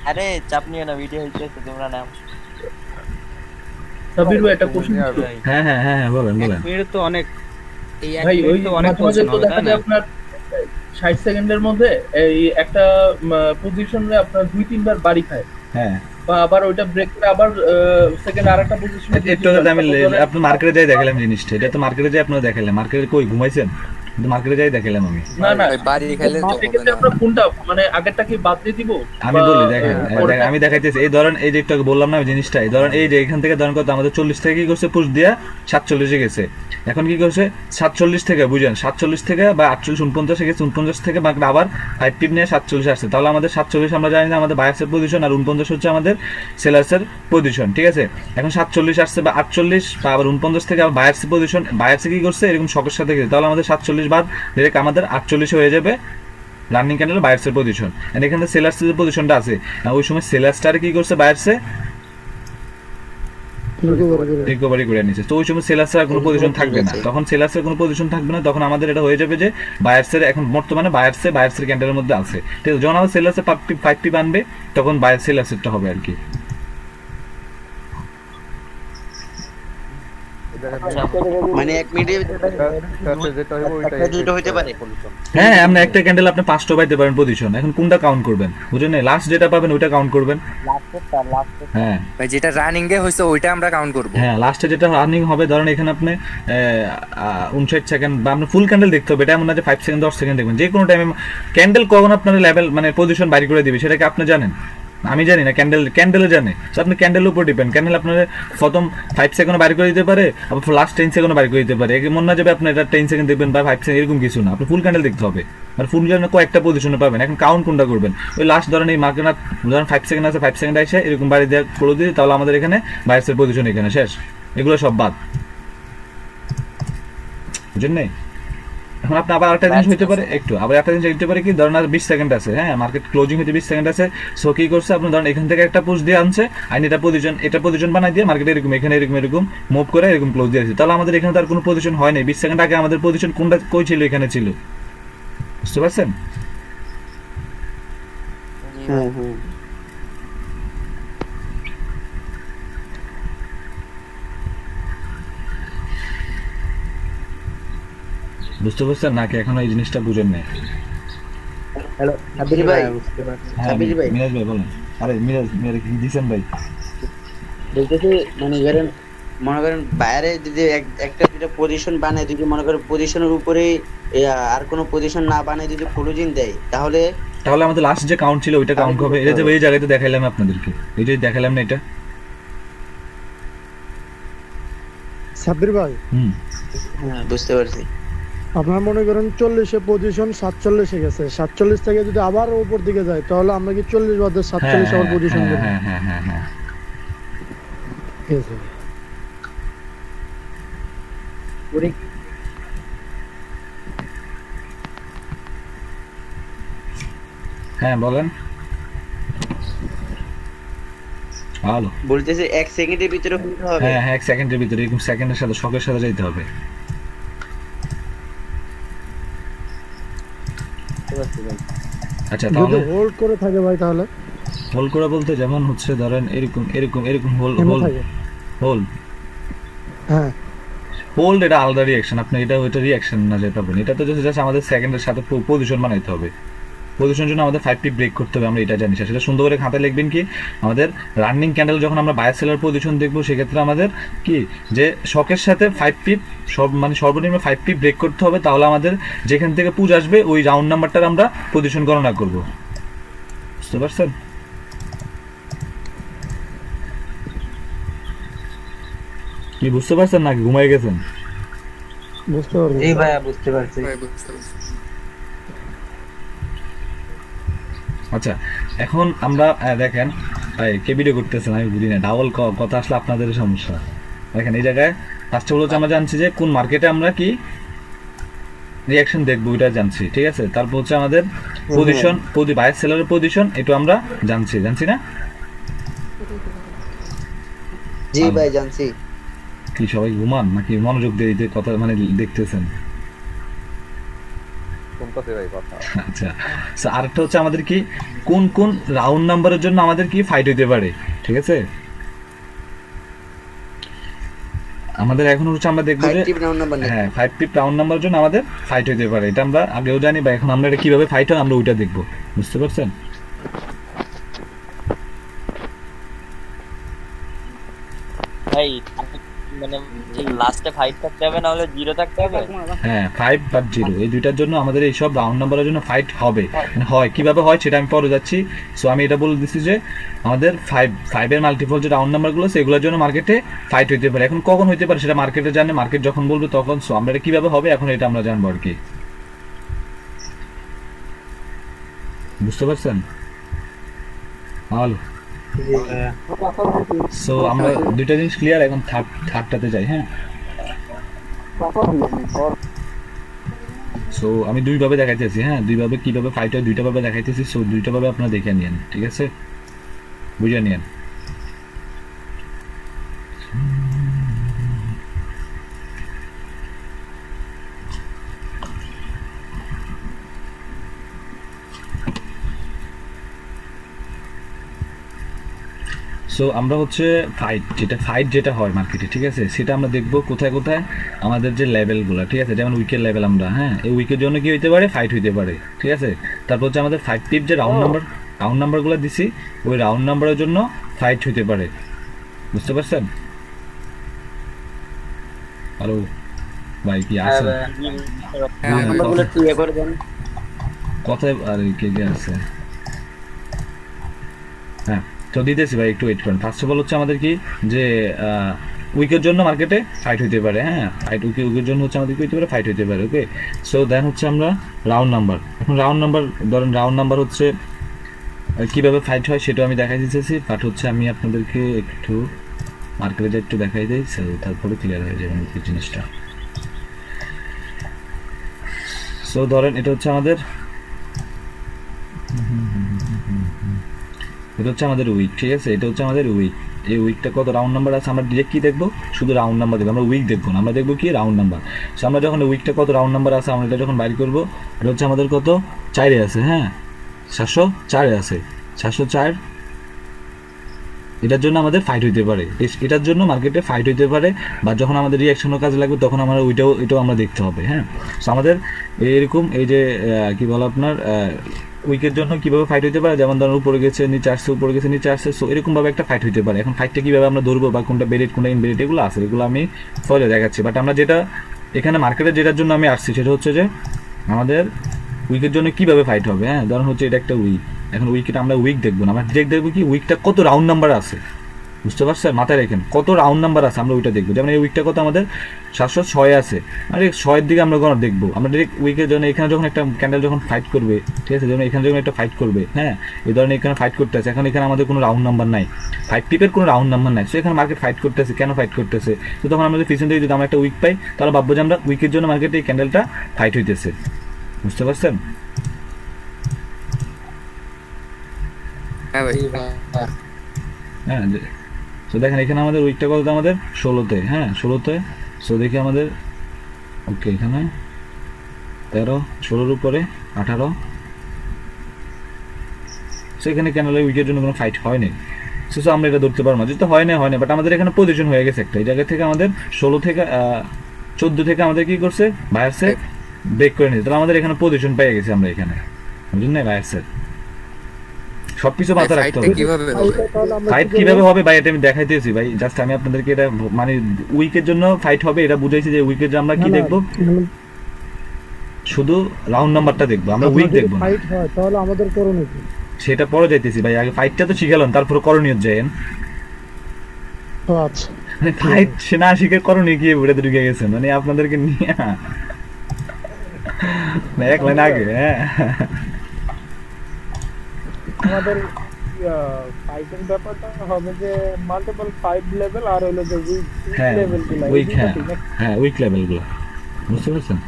আরে চাপ নিও না, ভিডিও হইছে তোমরা নাম। সাবির ভাই একটা কোশ্চেন, হ্যাঁ বলেন মিনিট তো অনেক, এই এক ভাই ওই মিনিট তো অনেক মাঝে মাঝে পজিশন তো হবে, দেখা তাই না? যায় আপনার 60 সেকেন্ডের মধ্যে এই একটা পজিশনে আপনার 2-3 বার বাড়ি খায়, হ্যাঁ বা আবার ওইটা ব্রেক করে আবার সেকেন্ড আরেকটা পজিশনে একটু আমি আপনি মার্কেটে যাই দেখালাম জিনিসটা, এটা তো মার্কেটে যাই আপনারা দেখালেন, মার্কেটে কই ঘুমাইছেন? কিন্তু মার্কেটে যাই দেখালাম আমি। না না ভাই বাড়ি খাইলে তো হবে সেক্ষেত্রে না। আমরা কোনটা মানে আগেরটা কি বাদ দিয়ে দিব? আমি বা, বলি দেখেন, পরেরটা? আমি দেখাইতেছি। এই ধরেন এই যে একটু আগে বললাম না ওই জিনিসটা, এই ধরেন এই যে এখান থেকে ধরেন কত আমাদের 40 থেকে কি করছে পুশ দিয়া 47 গেছে। এখন কি করছে 47 থেকে, বুঝেন 47 থেকে বা 48 49 গেছে, 49 থেকে মার্কেট আবার 5 পিপ নিয়ে 47 আসছে। তাহলে আমাদের 47 আমরা জানি না আমাদের বায়ার্সের পজিশন, আর 49 হচ্ছে আমাদের সেলার্সের পজিশন, ঠিক আছে। এখন 47 আসছে বা 48 বা আবার 49 থেকে আবার বায়ার্সের পজিশন, বায়ার্সে কি করছে এরকম শকের সাথে গেছে, তাহলে আমাদের 47 বাদ ডাইরেক্ট আমাদের 48 হয়ে যাবে রানিং ক্যান্ডেল বায়ার্সের পজিশন। এন্ড এখানে সেলার্সের যে পজিশনটা আছে, ওই সময় সেলার্সটার কি করছে বায়ার্সে রিকভারি করে নিচ্ছে। তো ওই সময় সেলার্সের কোনো পজিশন থাকবে না, তখন সেলার্সের কোনো পজিশন থাকবে না, তখন আমাদের এটা হয়ে যাবে যে বায়ার্সের এখন বর্তমানে বায়ার্সের ক্যান্ডেলের মধ্যে আছে, ঠিক আছে। যখন আমাদের সেলার্সের 5 পিপ আনবে তখন বায়ার সেলার্সেরটা হবে আর কি। মানে 1 মিনিটের যেটা হইব ওইটাই দুটো হইতে পারে। হ্যাঁ, আপনি একটা ক্যান্ডেল আপনি 5টা পাইতে পারেন পজিশন, এখন কোনটা কাউন্ট করবেন বুঝেন? লাস্ট যেটা পাবেন ওইটা কাউন্ট করবেন। হ্যাঁ ভাই যেটা রানিং এ হইছে ওইটা আমরা কাউন্ট করব। হ্যাঁ, লাস্টে যেটা রানিং হবে, ধরেন এখানে আপনি 59 সেকেন্ড বা আপনি ফুল ক্যান্ডেল দেখতে হবে, এটা এমন না যে 5 সেকেন্ড 10 সেকেন্ড দেখবেন। যে কোনো টাইমে ক্যান্ডেল কখন আপনার লেভেল মানে পজিশন বাইর করে দিবে সেটা কি আপনি জানেন? আমি জানি না, ক্যান্ডেলে জানে। তো আপনি ক্যান্ডেলের উপর ডিপেন্ড, ক্যান্ডেল আপনার প্রথম 5 সেকেন্ড বাইর করে দিতে পারে, আবার লাস্ট 10 সেকেন্ড বাইর করে দিতে পারে। এমন না যাবে আপনি এটা 10 সেকেন্ড দেখবেন বা 5 সেকেন্ড, এরকম কিছু না। আপনি ফুল ক্যান্ডেল দেখতে হবে, আর ফুল ক্যান্ডেল কয়েকটা পজিশনে পাবেন। এখন কাউন্ট কোনটা করবেন? ওই লাস্ট ধরেন এই মার্কেট ধরেন 5 সেকেন্ড আছে, 5 সেকেন্ড আসে এরকম বাড়ি দেওয়া করে দিই, তাহলে আমাদের এখানে বাইরের পজিশন এখানে শেষ, এগুলো সব বাদ, বুঝেন নাই? এখন আপনি আবার একটা জিনিস হইতে পারে, আবার একটা জিনিস হইতে পারে কি, ধরেন আর 20 সেকেন্ড আছে, হ্যাঁ মার্কেট ক্লোজিং হইতে 20 সেকেন্ড আছে। সো কি করছে আপনি ধরেন এখান থেকে একটা পুশ দিয়ে আনছে, আইন এটা পজিশন বানাই দিয়ে মার্কেট এরকম এখানে এরকম মুভ করে এরকম ক্লোজ দিয়ে দিচ্ছে, তাহলে আমাদের এখানে তার কোনো পজিশন হয় নাই। 20 সেকেন্ড আগে আমাদের পজিশন কোনটা কই ছিল? এখানে ছিল, বুঝতে পারছেন? হ্যাঁ হ্যাঁ বুঝতে পারছেন নাকি এখনো এই জিনিসটা বুঝেন নাই? হ্যালো সাবির ভাই, হ্যাঁ সাবির ভাই মিরাজ ভাই বলেন। আরে মিরাজ কি দিছেন ভাই? বলতেছি মনে করেন বাইরে যদি একটা দুটো পজিশন বানায়, যদি মনে করেন পজিশনের উপরে আর কোনো পজিশন না বানায় যদি ক্লোজিং দেয়, তাহলে আমাদের লাস্ট যে কাউন্ট ছিল ওইটা কাউন্ট হবে। এটা যে এই জায়গাতে দেখাইলাম আপনাদেরকে, এই যে দেখালাম না এটা। সাব্বির ভাই, হ্যাঁ বুঝতে পারছি। আপনার মনে করেন 40-এ পজিশন 47-এ গেছে, 47 থেকে যদি আবার উপর দিকে যায় তাহলে আমরা কি 40 বাদে 47 আবার পজিশন দেব? হ্যাঁ হ্যাঁ হ্যাঁ হ্যাঁ ঠিক আছে। হ্যাঁ বলেন। হ্যালো, বলতেছি 1 সেকেন্ডের ভিতরে হতে হবে। হ্যাঁ হ্যাঁ 1 সেকেন্ডের ভিতরে এরকম সেকেন্ডের সাথে শকের সাথে যাইতে হবে। আচ্ছা যদি তাহলে হোল্ড করে থাকে ভাই তাহলে হোল্ড করা বলতে যেমন হচ্ছে ধরেন এরকম হোল্ড থাকে। হ্যাঁ হোল্ড এটা আলাদা রিঅ্যাকশন, আপনি এটা ওইটা রিঅ্যাকশন না যেটা বলেন, এটা তো জাস্ট আমাদের সেকেন্ডের সাথে পজিশন বানাইতে হবে। পজিশনের জন্য আমাদের 5 পিপ ব্রেক করতে হবে, আমরা এটা জানি। সেটা সুন্দর করে খাতায় লিখবেন কি, আমাদের রানিং ক্যান্ডেল যখন আমরা বায়ার সেলার পজিশন দেখবো সেক্ষেত্রে আমাদের কি যে শকের সাথে 5 পিপ মানে সর্বনিম্ন 5 পিপ ব্রেক করতে হবে, তাহলে আমাদের যেখান থেকে পুজ আসবে ওই রাউন্ড নাম্বারটার আমরা পজিশন গণনা করব। বুঝতে পারছেন? কি বুঝতে পারছেন নাকি ঘুমাই গেছেন? বুঝতে পারবো। জি ভাইয়া বুঝতে পারছি। ভাই বুঝতে পারছি। আচ্ছা এখন আমরা দেখেন ভাই কে ভিডিও করতেছেন আমি বুঝি না, ডাবল কথা আসলে আপনাদের সমস্যা। দেখেন এই জায়গায় ফার্স্ট অফ অল আমরা জানছি যে কোন মার্কেটে আমরা কি রিঅ্যাকশন দেখবো ওইটা জানছি, ঠিক আছে। তারপর হচ্ছে আমাদের পজিশন, বায়ার সেলারের পজিশন এটা আমরা জানছি না? জি ভাই জানছি। কি সবাই ঘুমান নাকি মনোযোগ দিয়ে দিতে কথা মানে দেখতেছেন? শুনতেছি ভাই কথা। আচ্ছা আরেকটা হচ্ছে আমাদের কি কোন রাউন্ড নাম্বারের জন্য আমাদের কি ফাইট হইতে পারে, ঠিক আছে। আমাদের এখন হচ্ছে আমরা দেখবো যে হ্যাঁ 5 পিপ রাউন্ড নাম্বারের জন্য আমাদের ফাইট হইতে পারে, এটা আমরা আগেও জানি বা এখন আমরা এটা কিভাবে ফাইট হয় আমরা ওইটা দেখবো। বুঝতে পারছেন? ভাই মানে লাস্টে 5 থাকতে হবে, না হলে 0 থাকতে হবে। হ্যাঁ 5 বা 0 এই দুইটার জন্য আমাদের এইসব রাউন্ড নাম্বারের জন্য ফাইট হবে, মানে হয় কিভাবে হয় সেটা আমি পরে যাচ্ছি। সো আমি এটা বলে দিচ্ছি যে আমাদের 5 এর মাল্টিপল যে রাউন্ড নাম্বারগুলো সেগুলোর জন্য মার্কেটে ফাইট হইতে পারে। এখন কখন হইতে পারে সেটা মার্কেটে জানে, মার্কেট যখন বলবে তখন। সো আমরা এটা কিভাবে হবে এখন এটা আমরা জানবো আর কি, বুঝতে পারছেন? হ্যালো, সো আমরা দুইটা জিনিস ক্লিয়ার। এখন থার্ডটাতে যাই। হ্যাঁ, সো আমি দুইভাবে দেখাইতেছি। হ্যাঁ, দুইভাবে কিভাবে ফাইট হয় দুইটা ভাবে দেখাইতেছি। সো দুইটা ভাবে আপনারা দেখে নিয়েন, ঠিক আছে, বুঝে নিয়েন। সো আমরা হচ্ছে ফাইট যেটা হয় মার্কেটে, ঠিক আছে, সেটা আমরা দেখবো কোথায় কোথায় আমাদের যে লেভেলগুলো, ঠিক আছে, যেমন উইকের লেভেল আমরা, হ্যাঁ, এই উইকের জন্য কি হইতে পারে, ফাইট হইতে পারে, ঠিক আছে। তারপর হচ্ছে আমাদের 5 টিপ যে রাউন্ড নাম্বারগুলো দিছি, ওই রাউন্ড নাম্বারের জন্য ফাইট হইতে পারে, বুঝতে পারছেন? হ্যালো ভাই, কি আছে নাম্বারগুলো একটু ইয়ে করে দেন। কথায়? আর কে কে আছে? হ্যাঁ, তো দিতেছি ভাই, একটু ওয়েট করেন। ফার্স্ট অফ অল হচ্ছে আমাদের কি যে উইকের জন্য মার্কেটে ফাইট হইতে পারে। হ্যাঁ, উইকের জন্য হচ্ছে আমাদের কি হইতে পারে, ফাইট হইতে পারে। ওকে, সো দেন হচ্ছে আমরা রাউন্ড নাম্বার। এখন রাউন্ড নাম্বার ধরেন, রাউন্ড নাম্বার হচ্ছে কীভাবে ফাইট হয় সেটাও আমি দেখাই দিতেছি, বাট হচ্ছে আমি আপনাদেরকে একটু মার্কেটে একটু দেখাই দিই, তারপরে ক্লিয়ার হয়ে যাবে এই জিনিসটা। সো ধরেন এটা হচ্ছে আমাদের উইক, ঠিক আছে, এটা হচ্ছে আমাদের উইক। এই উইকটা কত রাউন্ড নাম্বার আছে আমরা ডিরেক্ট কি দেখবো, শুধু রাউন্ড নাম্বার দেখবো, আমরা উইক দেখবো না, আমরা দেখবো কি রাউন্ড নাম্বার। সো আমরা যখন উইকটা কত রাউন্ড নাম্বার আছে আমরা এটা যখন বাইর করবো, এটা হচ্ছে আমাদের কত 4-এ আছে। হ্যাঁ, 704-এ আছে, 704। এটার জন্য আমাদের ফাইট হইতে পারে, এটার জন্য মার্কেটে ফাইট হইতে পারে, বা যখন আমাদের রিয়াকশনও কাজে লাগবে তখন আমরা এটাও আমরা দেখতে হবে। হ্যাঁ, সো আমাদের এরকম এই যে কি বলো আপনার উইকের জন্য কিভাবে ফাইট হইতে পারে, যেমন ধরুন উপরে গেছে নিচে আসছে, উপরে গেছে নিচে আসছে, সো এরকমভাবে একটা ফাইট হইতে পারে। এখন ফাইটটা কীভাবে আমরা ধরবো বা কোনটা বেরিট কোনটা ইনবেরিট এগুলো আছে, এগুলো আমি ফলে দেখাচ্ছি। বাট আমরা যেটা এখানে মার্কেটে যেটার জন্য আমি আসছি সেটা হচ্ছে যে আমাদের উইকের জন্য কীভাবে ফাইট হবে। হ্যাঁ, ধরুন হচ্ছে এটা একটা উইক। এখন উইকেটা আমরা উইক দেখবো না, আমরা ডিরেক্ট দেখবো কি উইকটা কত রাউন্ড নাম্বার আছে, বুঝতে পারছেন? মাথায় রেখেন কত রাউন্ড নাম্বার আছে আমরা ওইটা দেখবো। যেমন এই উইকটা কত আমাদের 706 আছে, আর এই 6-এর দিকে আমরা কোনো দেখবো। আমরা ডিরেক্ট উইকের জন্য এখানে যখন একটা ক্যান্ডেল যখন ফাইট করবে, ঠিক আছে, যেমন এখানে যখন একটা ফাইট করবে, হ্যাঁ, এই ধরনের এখানে ফাইট করতে আছে, এখন এখানে আমাদের কোনো রাউন্ড নাম্বার নাই, 5 টিপের কোনো রাউন্ড নাম্বার নাই। সো এখানে মার্কেট ফাইট করতেছে, কেন ফাইট করতেছে? তো তখন আমাদের পিছন থেকে যদি আমরা একটা উইক পাই তাহলে ভাববো যে আমরা উইকের জন্য মার্কেটে এই ক্যান্ডেলটা ফাইট হইতেছে, বুঝতে পারছেন? হ্যাঁ ভাই, হ্যাঁ, সো দেখেন এখানে আমাদের উইকটা কত আমাদের 16-তে। হ্যাঁ, 16-তে। সো দেখি আমাদের ওকে এখানে 13, 16-র উপরে 18। সো এখানে কেন উইকের জন্য কোনো ফাইট হয়নি। সো আমরা এটা ধরতে পারবো না, যেহেতু হয় না, বাট আমাদের এখানে পজিশন হয়ে গেছে একটা। এই জায়গা থেকে আমাদের 16 থেকে 14 থেকে আমাদের কি করছে, বায়ার্সে ব্রেক করে নিয়েছে, তাহলে আমাদের এখানে পজিশন পেয়ে গেছি আমরা এখানে, বুঝলেন না? বায়ার্সের সবকিছু মাথায় রাখতে হবে। ফাইট কিভাবে হবে ভাই এটা আমি দেখাইতেছি ভাই, জাস্ট আমি আপনাদেরকে এটা মানে উইকের জন্য ফাইট হবে এটা বুঝাইছি যে উইকের জন্য আমরা কি দেখবো, শুধু রাউন্ড নাম্বারটা দেখবো, আমরা উইক দেখবো না। ফাইট হয় তাহলে আমাদের করণীয় কি? সেটা পরে যাইতেছি ভাই, আগে ফাইটটা তো শিখালাম, তারপরে করণীয় যাইেন। আচ্ছা, মানে ফাইট সে না শিখে করণীয় গিয়ে উড়ে ঢুকে গেছেন, মানে আপনাদেরকে নিয়ে এক লাইন আগে। হ্যাঁ, আমাদের ফাইটের ব্যাপারটা হবে যে মাল্টিপল 5 লেভেল আর হলো যে উইক হ্যাঁ লেভেলগুলো, উইক, হ্যাঁ উইক লেভেলগুলো, বুঝতে পারছেন?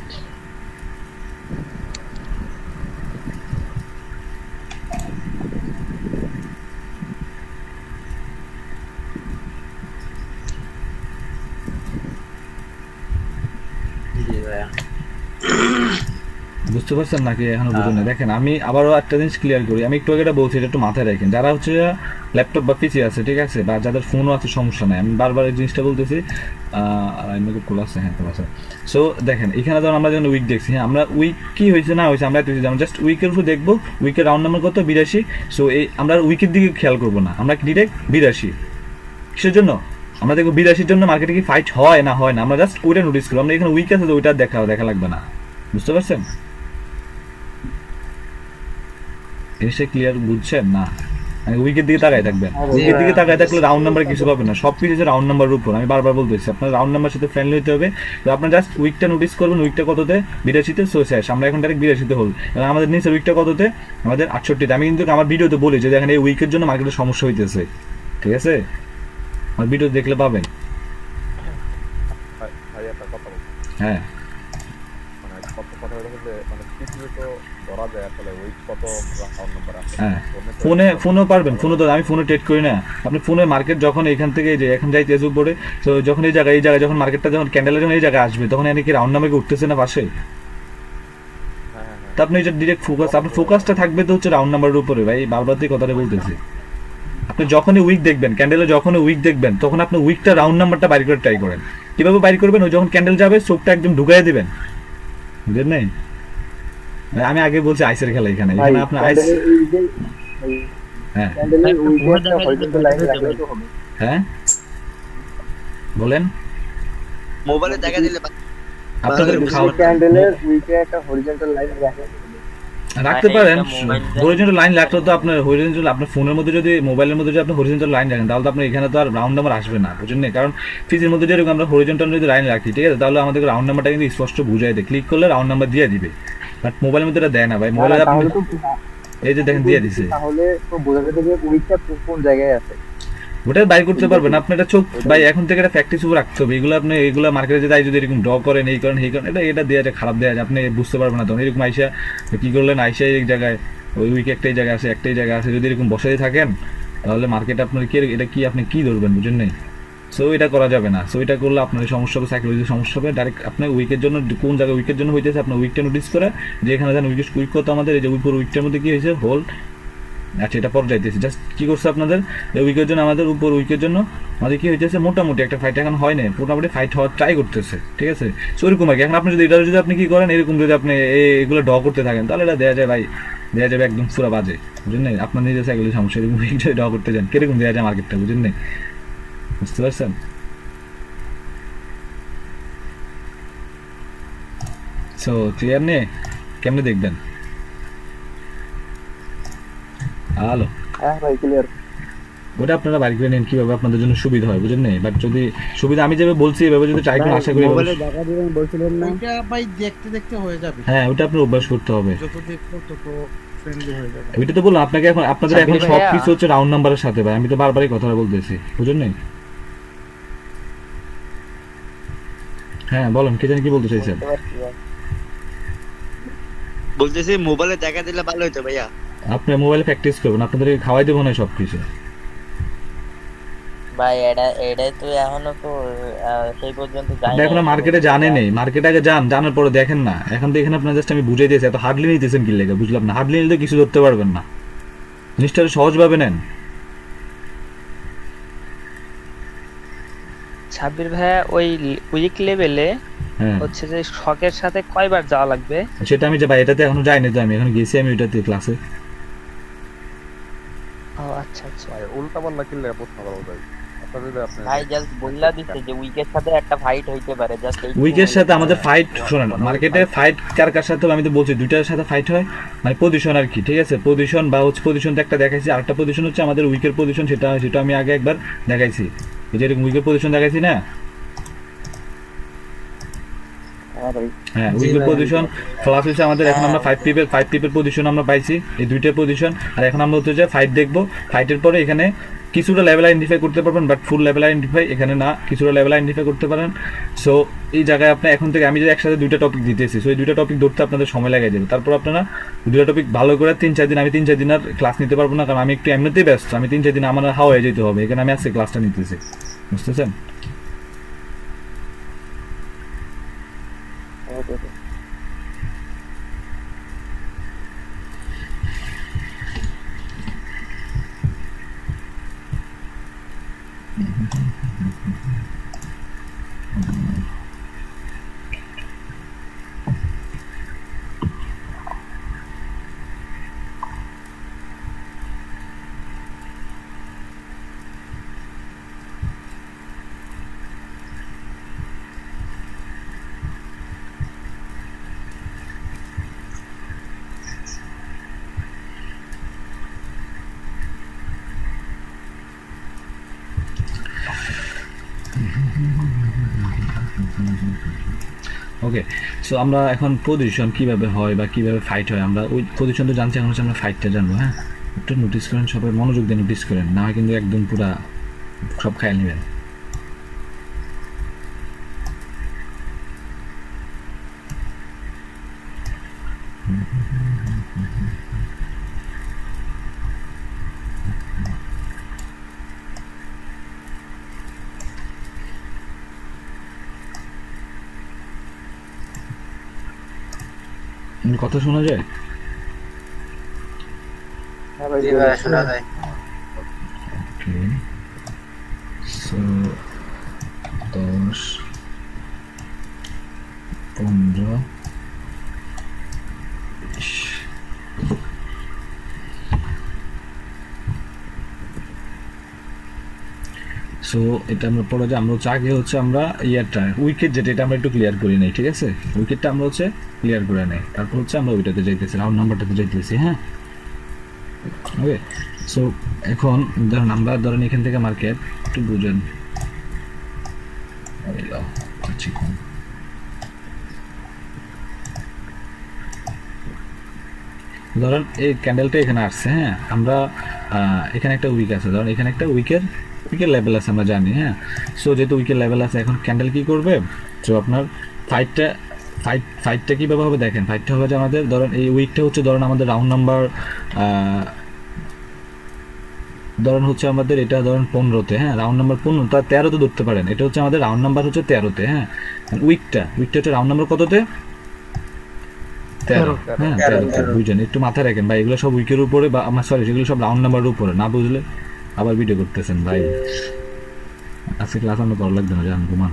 বুঝতে পারছেন নাকি এখনো বুঝুন না? দেখেন আমি আবারও একটা জিনিস ক্লিয়ার করি, আমি একটু আগে এটা বলছি, এটা একটু মাথায় রাখেন। যারা হচ্ছে ল্যাপটপ বা পিসি আছে, ঠিক আছে, বা যাদের ফোনও আছে, সমস্যা নাই, আমি বারবার এই জিনিসটা বলতেছি। খোলা আছে, হ্যাঁ খোলা আছে। সো দেখেন এখানে ধরুন আমরা যখন উইক দেখছি, হ্যাঁ, আমরা উইক কি হয়েছে না হয়েছে আমরা আমরা জাস্ট উইকের উপর দেখবো, উইকের রাউন্ড নাম্বার কত 82। সো এই আমরা উইকের দিকে খেয়াল করবো না, আমরা ডিরেক্ট 82 কিসের জন্য, আমরা দেখবো 82 জন্য মার্কেটে কি ফাইট হয় না হয় না, আমরা জাস্ট ওইটা নোটিস করবো। আমরা এখানে উইক আছে তো ওইটা দেখা লাগবে না, বুঝতে পারছেন জিনিসটা ক্লিয়ার? বুঝছেন না? উইকের দিকে তাকায় থাকবেন, উইকের দিকে তাকায় থাকলে রাউন্ড নাম্বার কিছু পাবেন না, সব কিছু রাউন্ড নাম্বারের উপর। আমি বারবার বলতেছি আপনার রাউন্ড নাম্বার সাথে ফ্রেন্ডলি হতে হবে। তো আপনার জাস্ট উইকটা নোটিস করবেন, উইকটা কততে? 82-তে, সো শেষ। আমরা এখন ডাইরেক্ট 82-তে হল, এবং আমাদের নিচে উইকটা কততে? আমাদের 68-তে। আমি কিন্তু আমার ভিডিওতে বলি যে দেখেন এই উইকের জন্য মার্কেটের সমস্যা হইতেছে, ঠিক আছে? আমার ভিডিও দেখলে পাবেন। ভাই একটা কথা বলছি, হ্যাঁ, মানে কথা হলো যে মানে পিসিতে তো ধরা যায় আসলে উইক কত রাউন্ড নাম্বার আছে। হ্যাঁ, ফোনেও পারবেন। ফোনে তো আমি ফোনে ট্রেড করি না। আপনি ফোনে মার্কেট যখন এখান থেকে যে এখন যাই তেজ উপরে, তো যখন এই জায়গায় যখন মার্কেটটা যখন ক্যান্ডেলের যখন এই জায়গায় আসবে, তখন এনে কি রাউন্ড নাম্বার উঠতেছে না পাশে? তো আপনি যে ডিরেক্ট ফোকাস, আপনার ফোকাসটা থাকবে তো হচ্ছে রাউন্ড নাম্বারের উপরে। ভাই বারবার দিয়ে কথাটা বলতেছি, আপনি যখনই উইক দেখবেন, ক্যান্ডেলে যখনই উইক দেখবেন, তখন আপনি উইকটা রাউন্ড নাম্বারটা বাইর করে ট্রাই করেন। কিভাবে বাইর করবেন? ওই যখন ক্যান্ডেল যাবে চোখটা একদম ঢুকাই দিবেন, বুঝলেন? নাই আমি আগে বলছি আইসের খেলা, এখানে এখানে আপনার আইস। হ্যাঁ হ্যাঁ বলেন। মোবাইলে দেখা দিলে আপনাদের ক্যান্ডেলের উইকে একটা হরিজন্টাল লাইন রাখতে পারেন। হরিজন্টাল লাইন রাখলে তো আপনার হরিজন্টাল, আপনার ফোনের মধ্যে যদি, মোবাইলের মধ্যে যদি আপনি হরিজন্টাল লাইন রাখেন, তাহলে তো আপনার এখানে তো আর রাউন্ড নাম্বার আসবে না, বুঝলেন? কারণ ফিজের মধ্যে যেরকম আমরা হরিজন্টাল যদি লাইন রাখি, ঠিক আছে, তাহলে আমাদের রাউন্ড নাম্বারটা কিন্তু স্পষ্ট বুঝাই দেয়, ক্লিক করলে রাউন্ড নাম্বার দিয়ে দিবে। বাট মোবাইলের মধ্যে এটা দেয় না ভাই। মোবাইলে আপনি এই যে দেখেন দিয়ে দিছে, তাহলে তো বোঝা যাবে যে উইকটা কোন জায়গায় আছে, ওটা বাইর করতে পারবেন আপনি। এটা চোখ ভাই এখন থেকে এটা প্র্যাকটিস উপর রাখতে হবে। এগুলো আপনি এগুলো মার্কেটে যদি যদি এরকম ড্র করেন, এই করেন এই করেন, এটা দেওয়া যায়, খারাপ দেওয়া যায়, আপনি বুঝতে পারবেন না। তখন এরকম আইসা কি করলেন, আইসা এক জায়গায় ওই উইক একটাই জায়গায় আছে, একটাই জায়গায় আছে, যদি এরকম বসাই থাকেন, তাহলে মার্কেট আপনার কি এটা কি আপনি কি ধরবেন, বুঝেন নাই? সো এটা করা যাবে না। সো এটা করলে আপনার সমস্যা হবে, সাইকোলজি সমস্যা হবে। ডাইরেক্ট আপনার উইকের জন্য কোন জায়গায় উইকের জন্য হইতেছে আপনার উইকটা নোটিস করে, যে এখানে যেন উইক কত আমাদের, এই যে উপর উইকটার মধ্যে কি হয়েছে, হোল্ড। আচ্ছা, এটা পর যাইতেছে, জাস্ট কি করছে আপনাদের এই উইকের জন্য, আমাদের উপর উইকের জন্য আমাদের কি হইতেছে, মোটামুটি একটা ফাইট এখন হয় না, মোটামুটি ফাইট হওয়ার ট্রাই করতেছে, ঠিক আছে? সো এরকম আর কি। এখন আপনি যদি এটা যদি আপনি কি করেন, এরকম যদি আপনি এগুলো ড্র করতে থাকেন, তাহলে এটা দেওয়া যায় ভাই, দেওয়া যাবে একদম পুরো বাজে, বুঝলেন? আপনার নিজের সাইকেলের সমস্যা, এরকম উইক যদি ড্র করতে যান, কিরকম দেওয়া যায় মার্কেটটা, বুঝলেন? বুঝতে পারছেন? সো ক্লিয়ার নেই? কেমনে দেখবেন? হ্যালো, হ্যাঁ ভাই ক্লিয়ার। ওটা আপনারা বাইর করে নেন কিভাবে আপনাদের জন্য সুবিধা হয়, বুঝলেন? বাট যদি সুবিধা আমি যেভাবে বলছি এভাবে যদি ট্রাই করেন, আশা করি মোবাইলে দেখা দিবেন বলছিলেন না, এটা ভাই দেখতে দেখতে হয়ে যাবে। হ্যাঁ, ওটা আপনার অভ্যাস করতে হবে। যত দেখবো তত ফ্রেন্ডলি হয়ে যাবে। ওইটা তো বললাম আপনাকে, এখন আপনাদের এখন সব কিছু হচ্ছে রাউন্ড নাম্বারের সাথে ভাই, আমি তো বারবারই কথা বলতেছি, বুঝলেন? হ্যাঁ বলেন, কে জানি কি বলতে চাইছেন? বলতেছি মোবাইলে দেখা দিলে ভালো হতো ভাইয়া। আপনি মোবাইলে প্র্যাকটিস করবেন, আপনাদেরকে খাওয়াই দেবো না সব কিছু ভাই। এটা তো এখনো তো সেই পর্যন্ত যাই আপনি এখনো মার্কেটে জানেন নেই। মার্কেটে আগে জানার পরে দেখেন না। এখন তো এখানে আপনার জাস্ট আমি বুঝাই দিয়েছি, এত হার্ডলি নিতেছেন কি লেগে, বুঝলাম না। হার্ডলি নিলে কিছু ধরতে পারবেন না, জিনিসটা সহজভাবে নেন। সাব্বির ভাইয়া ওই উইক লেভেলে হ্যাঁ, হচ্ছে যে শকের সাথে কয়বার যাওয়া লাগবে? সেটা আমি যে ভাই এটাতে এখনো যাইনি, তো আমি এখন গেছি আমি ওইটাতে ক্লাসে। ও আচ্ছা আচ্ছা। ভাই উল্টা পাল্লা কিনলে প্রশ্ন করবো ভাই। ভাই জাস্ট বললা দিছে যে উইকের সাথে একটা ফাইট হইতে পারে, জাস্ট উইকের সাথে আমাদের ফাইট, শোনেন মার্কেটে ফাইট কার কার সাথে, আমি তো বলছি দুইটার সাথে ফাইট হয়, মানে পজিশন আর কি, ঠিক আছে? পজিশন বা হচ্ছে পজিশন তো একটা দেখাইছি, আরেকটা পজিশন হচ্ছে আমাদের উইকের পজিশন, সেটা আমি আগে একবার দেখাইছি, এই যে এরকম উইকের পজিশন দেখাইছি না? হ্যাঁ, উইকের পজিশন ক্লাস হচ্ছে আমাদের। এখন আমরা 5 পিপের পজিশন আমরা পাইছি, এই দুইটা পজিশন। আর এখন আমরা হচ্ছে ফাইট দেখবো। ফাইটের পরে এখানে কিছুটা লেভেল আইডেন্টিফাই করতে পারবেন, বাট ফুল লেভেল আইডেন্টিফাই এখানে না, কিছুটা লেভেল আইডেন্টিফাই করতে পারেন। সো এই জায়গায় আপনি এখন থেকে, আমি যে একসাথে দুইটা টপিক দিতেছি, সো এই দুইটা টপিক ধরতে আপনাদের সময় লেগে যাবে। তারপর আপনারা দুইটা টপিক ভালো করে 3-4 দিন, আমি 3-4 দিন আর ক্লাস নিতে পারবো না, কারণ আমি একটু এমনিতেই ব্যস্ত। আমি 3-4 দিন আমার হাওয়া হয়ে যেতে হবে, এখানে আমি আজকে ক্লাসটা নিতেছি, বুঝতেছেন? ওকে, সো আমরা এখন পজিশন কিভাবে হয় বা কিভাবে ফাইট হয় আমরা ওই পজিশন তো জানছি, এখন হচ্ছে আমরা ফাইটটা জানবো। হ্যাঁ, একটু নোটিস করেন, সবাই মনোযোগ দিয়ে নোটিস করেন, না হয় কিন্তু একদম পুরা সব খাইয়ে নেবেন। কথা শোনা যায়? হ্যাঁ ভাই, জি ভাই, শোনা যায়। ওকে, সো 10 15 20। সো এটা আমরা পড়ে যে আমরা হচ্ছে আগে হচ্ছে আমরা ইয়ারটা উইকেট যেটা এটা আমরা একটু ক্লিয়ার করে নেই, ঠিক আছে? উইকেটটা আমরা হচ্ছে ক্লিয়ার করে নেই, তারপর হচ্ছে আমরা ওইটাতে যাইতেছি, রাউন্ড নাম্বারটাতে যাইতেছি। হ্যাঁ, ওকে, সো এখন ধরেন আমরা ধরেন এখান থেকে মার্কেট একটু বুঝেন, ধরেন এই ক্যান্ডেলটা এখানে আসছে। হ্যাঁ, আমরা এখানে একটা উইক আছে, ধরেন এখানে একটা উইকের লেভেল আছে আমরা জানি। হ্যাঁ, সো যেহেতু উইকের লেভেল আছে, এখন ক্যান্ডেল কি করবে, তো আপনার ফাইটটা কীভাবে হবে দেখেন। ফাইটটা হবে যে আমাদের ধরেন এই উইকটা হচ্ছে ধরেন আমাদের রাউন্ড নাম্বার ধরেন হচ্ছে আমাদের এটা ধরেন 15-তে। হ্যাঁ, রাউন্ড নাম্বার 15, তার 13-তে ধরতে পারেন, এটা হচ্ছে আমাদের রাউন্ড নাম্বার হচ্ছে 13-তে। হ্যাঁ, উইকটা হচ্ছে রাউন্ড নাম্বার কততে? 13। হ্যাঁ, 13 বুঝছেন, একটু মাথায় রাখেন ভাই, এগুলো সব উইকের উপরে বা আমার সরি সেগুলো সব রাউন্ড নাম্বারের উপরে, না বুঝলে আবার ভিডিও করতেছেন ভাই। আজকে ক্লাস আমরা করা লাগবে না, জান ঘুমান।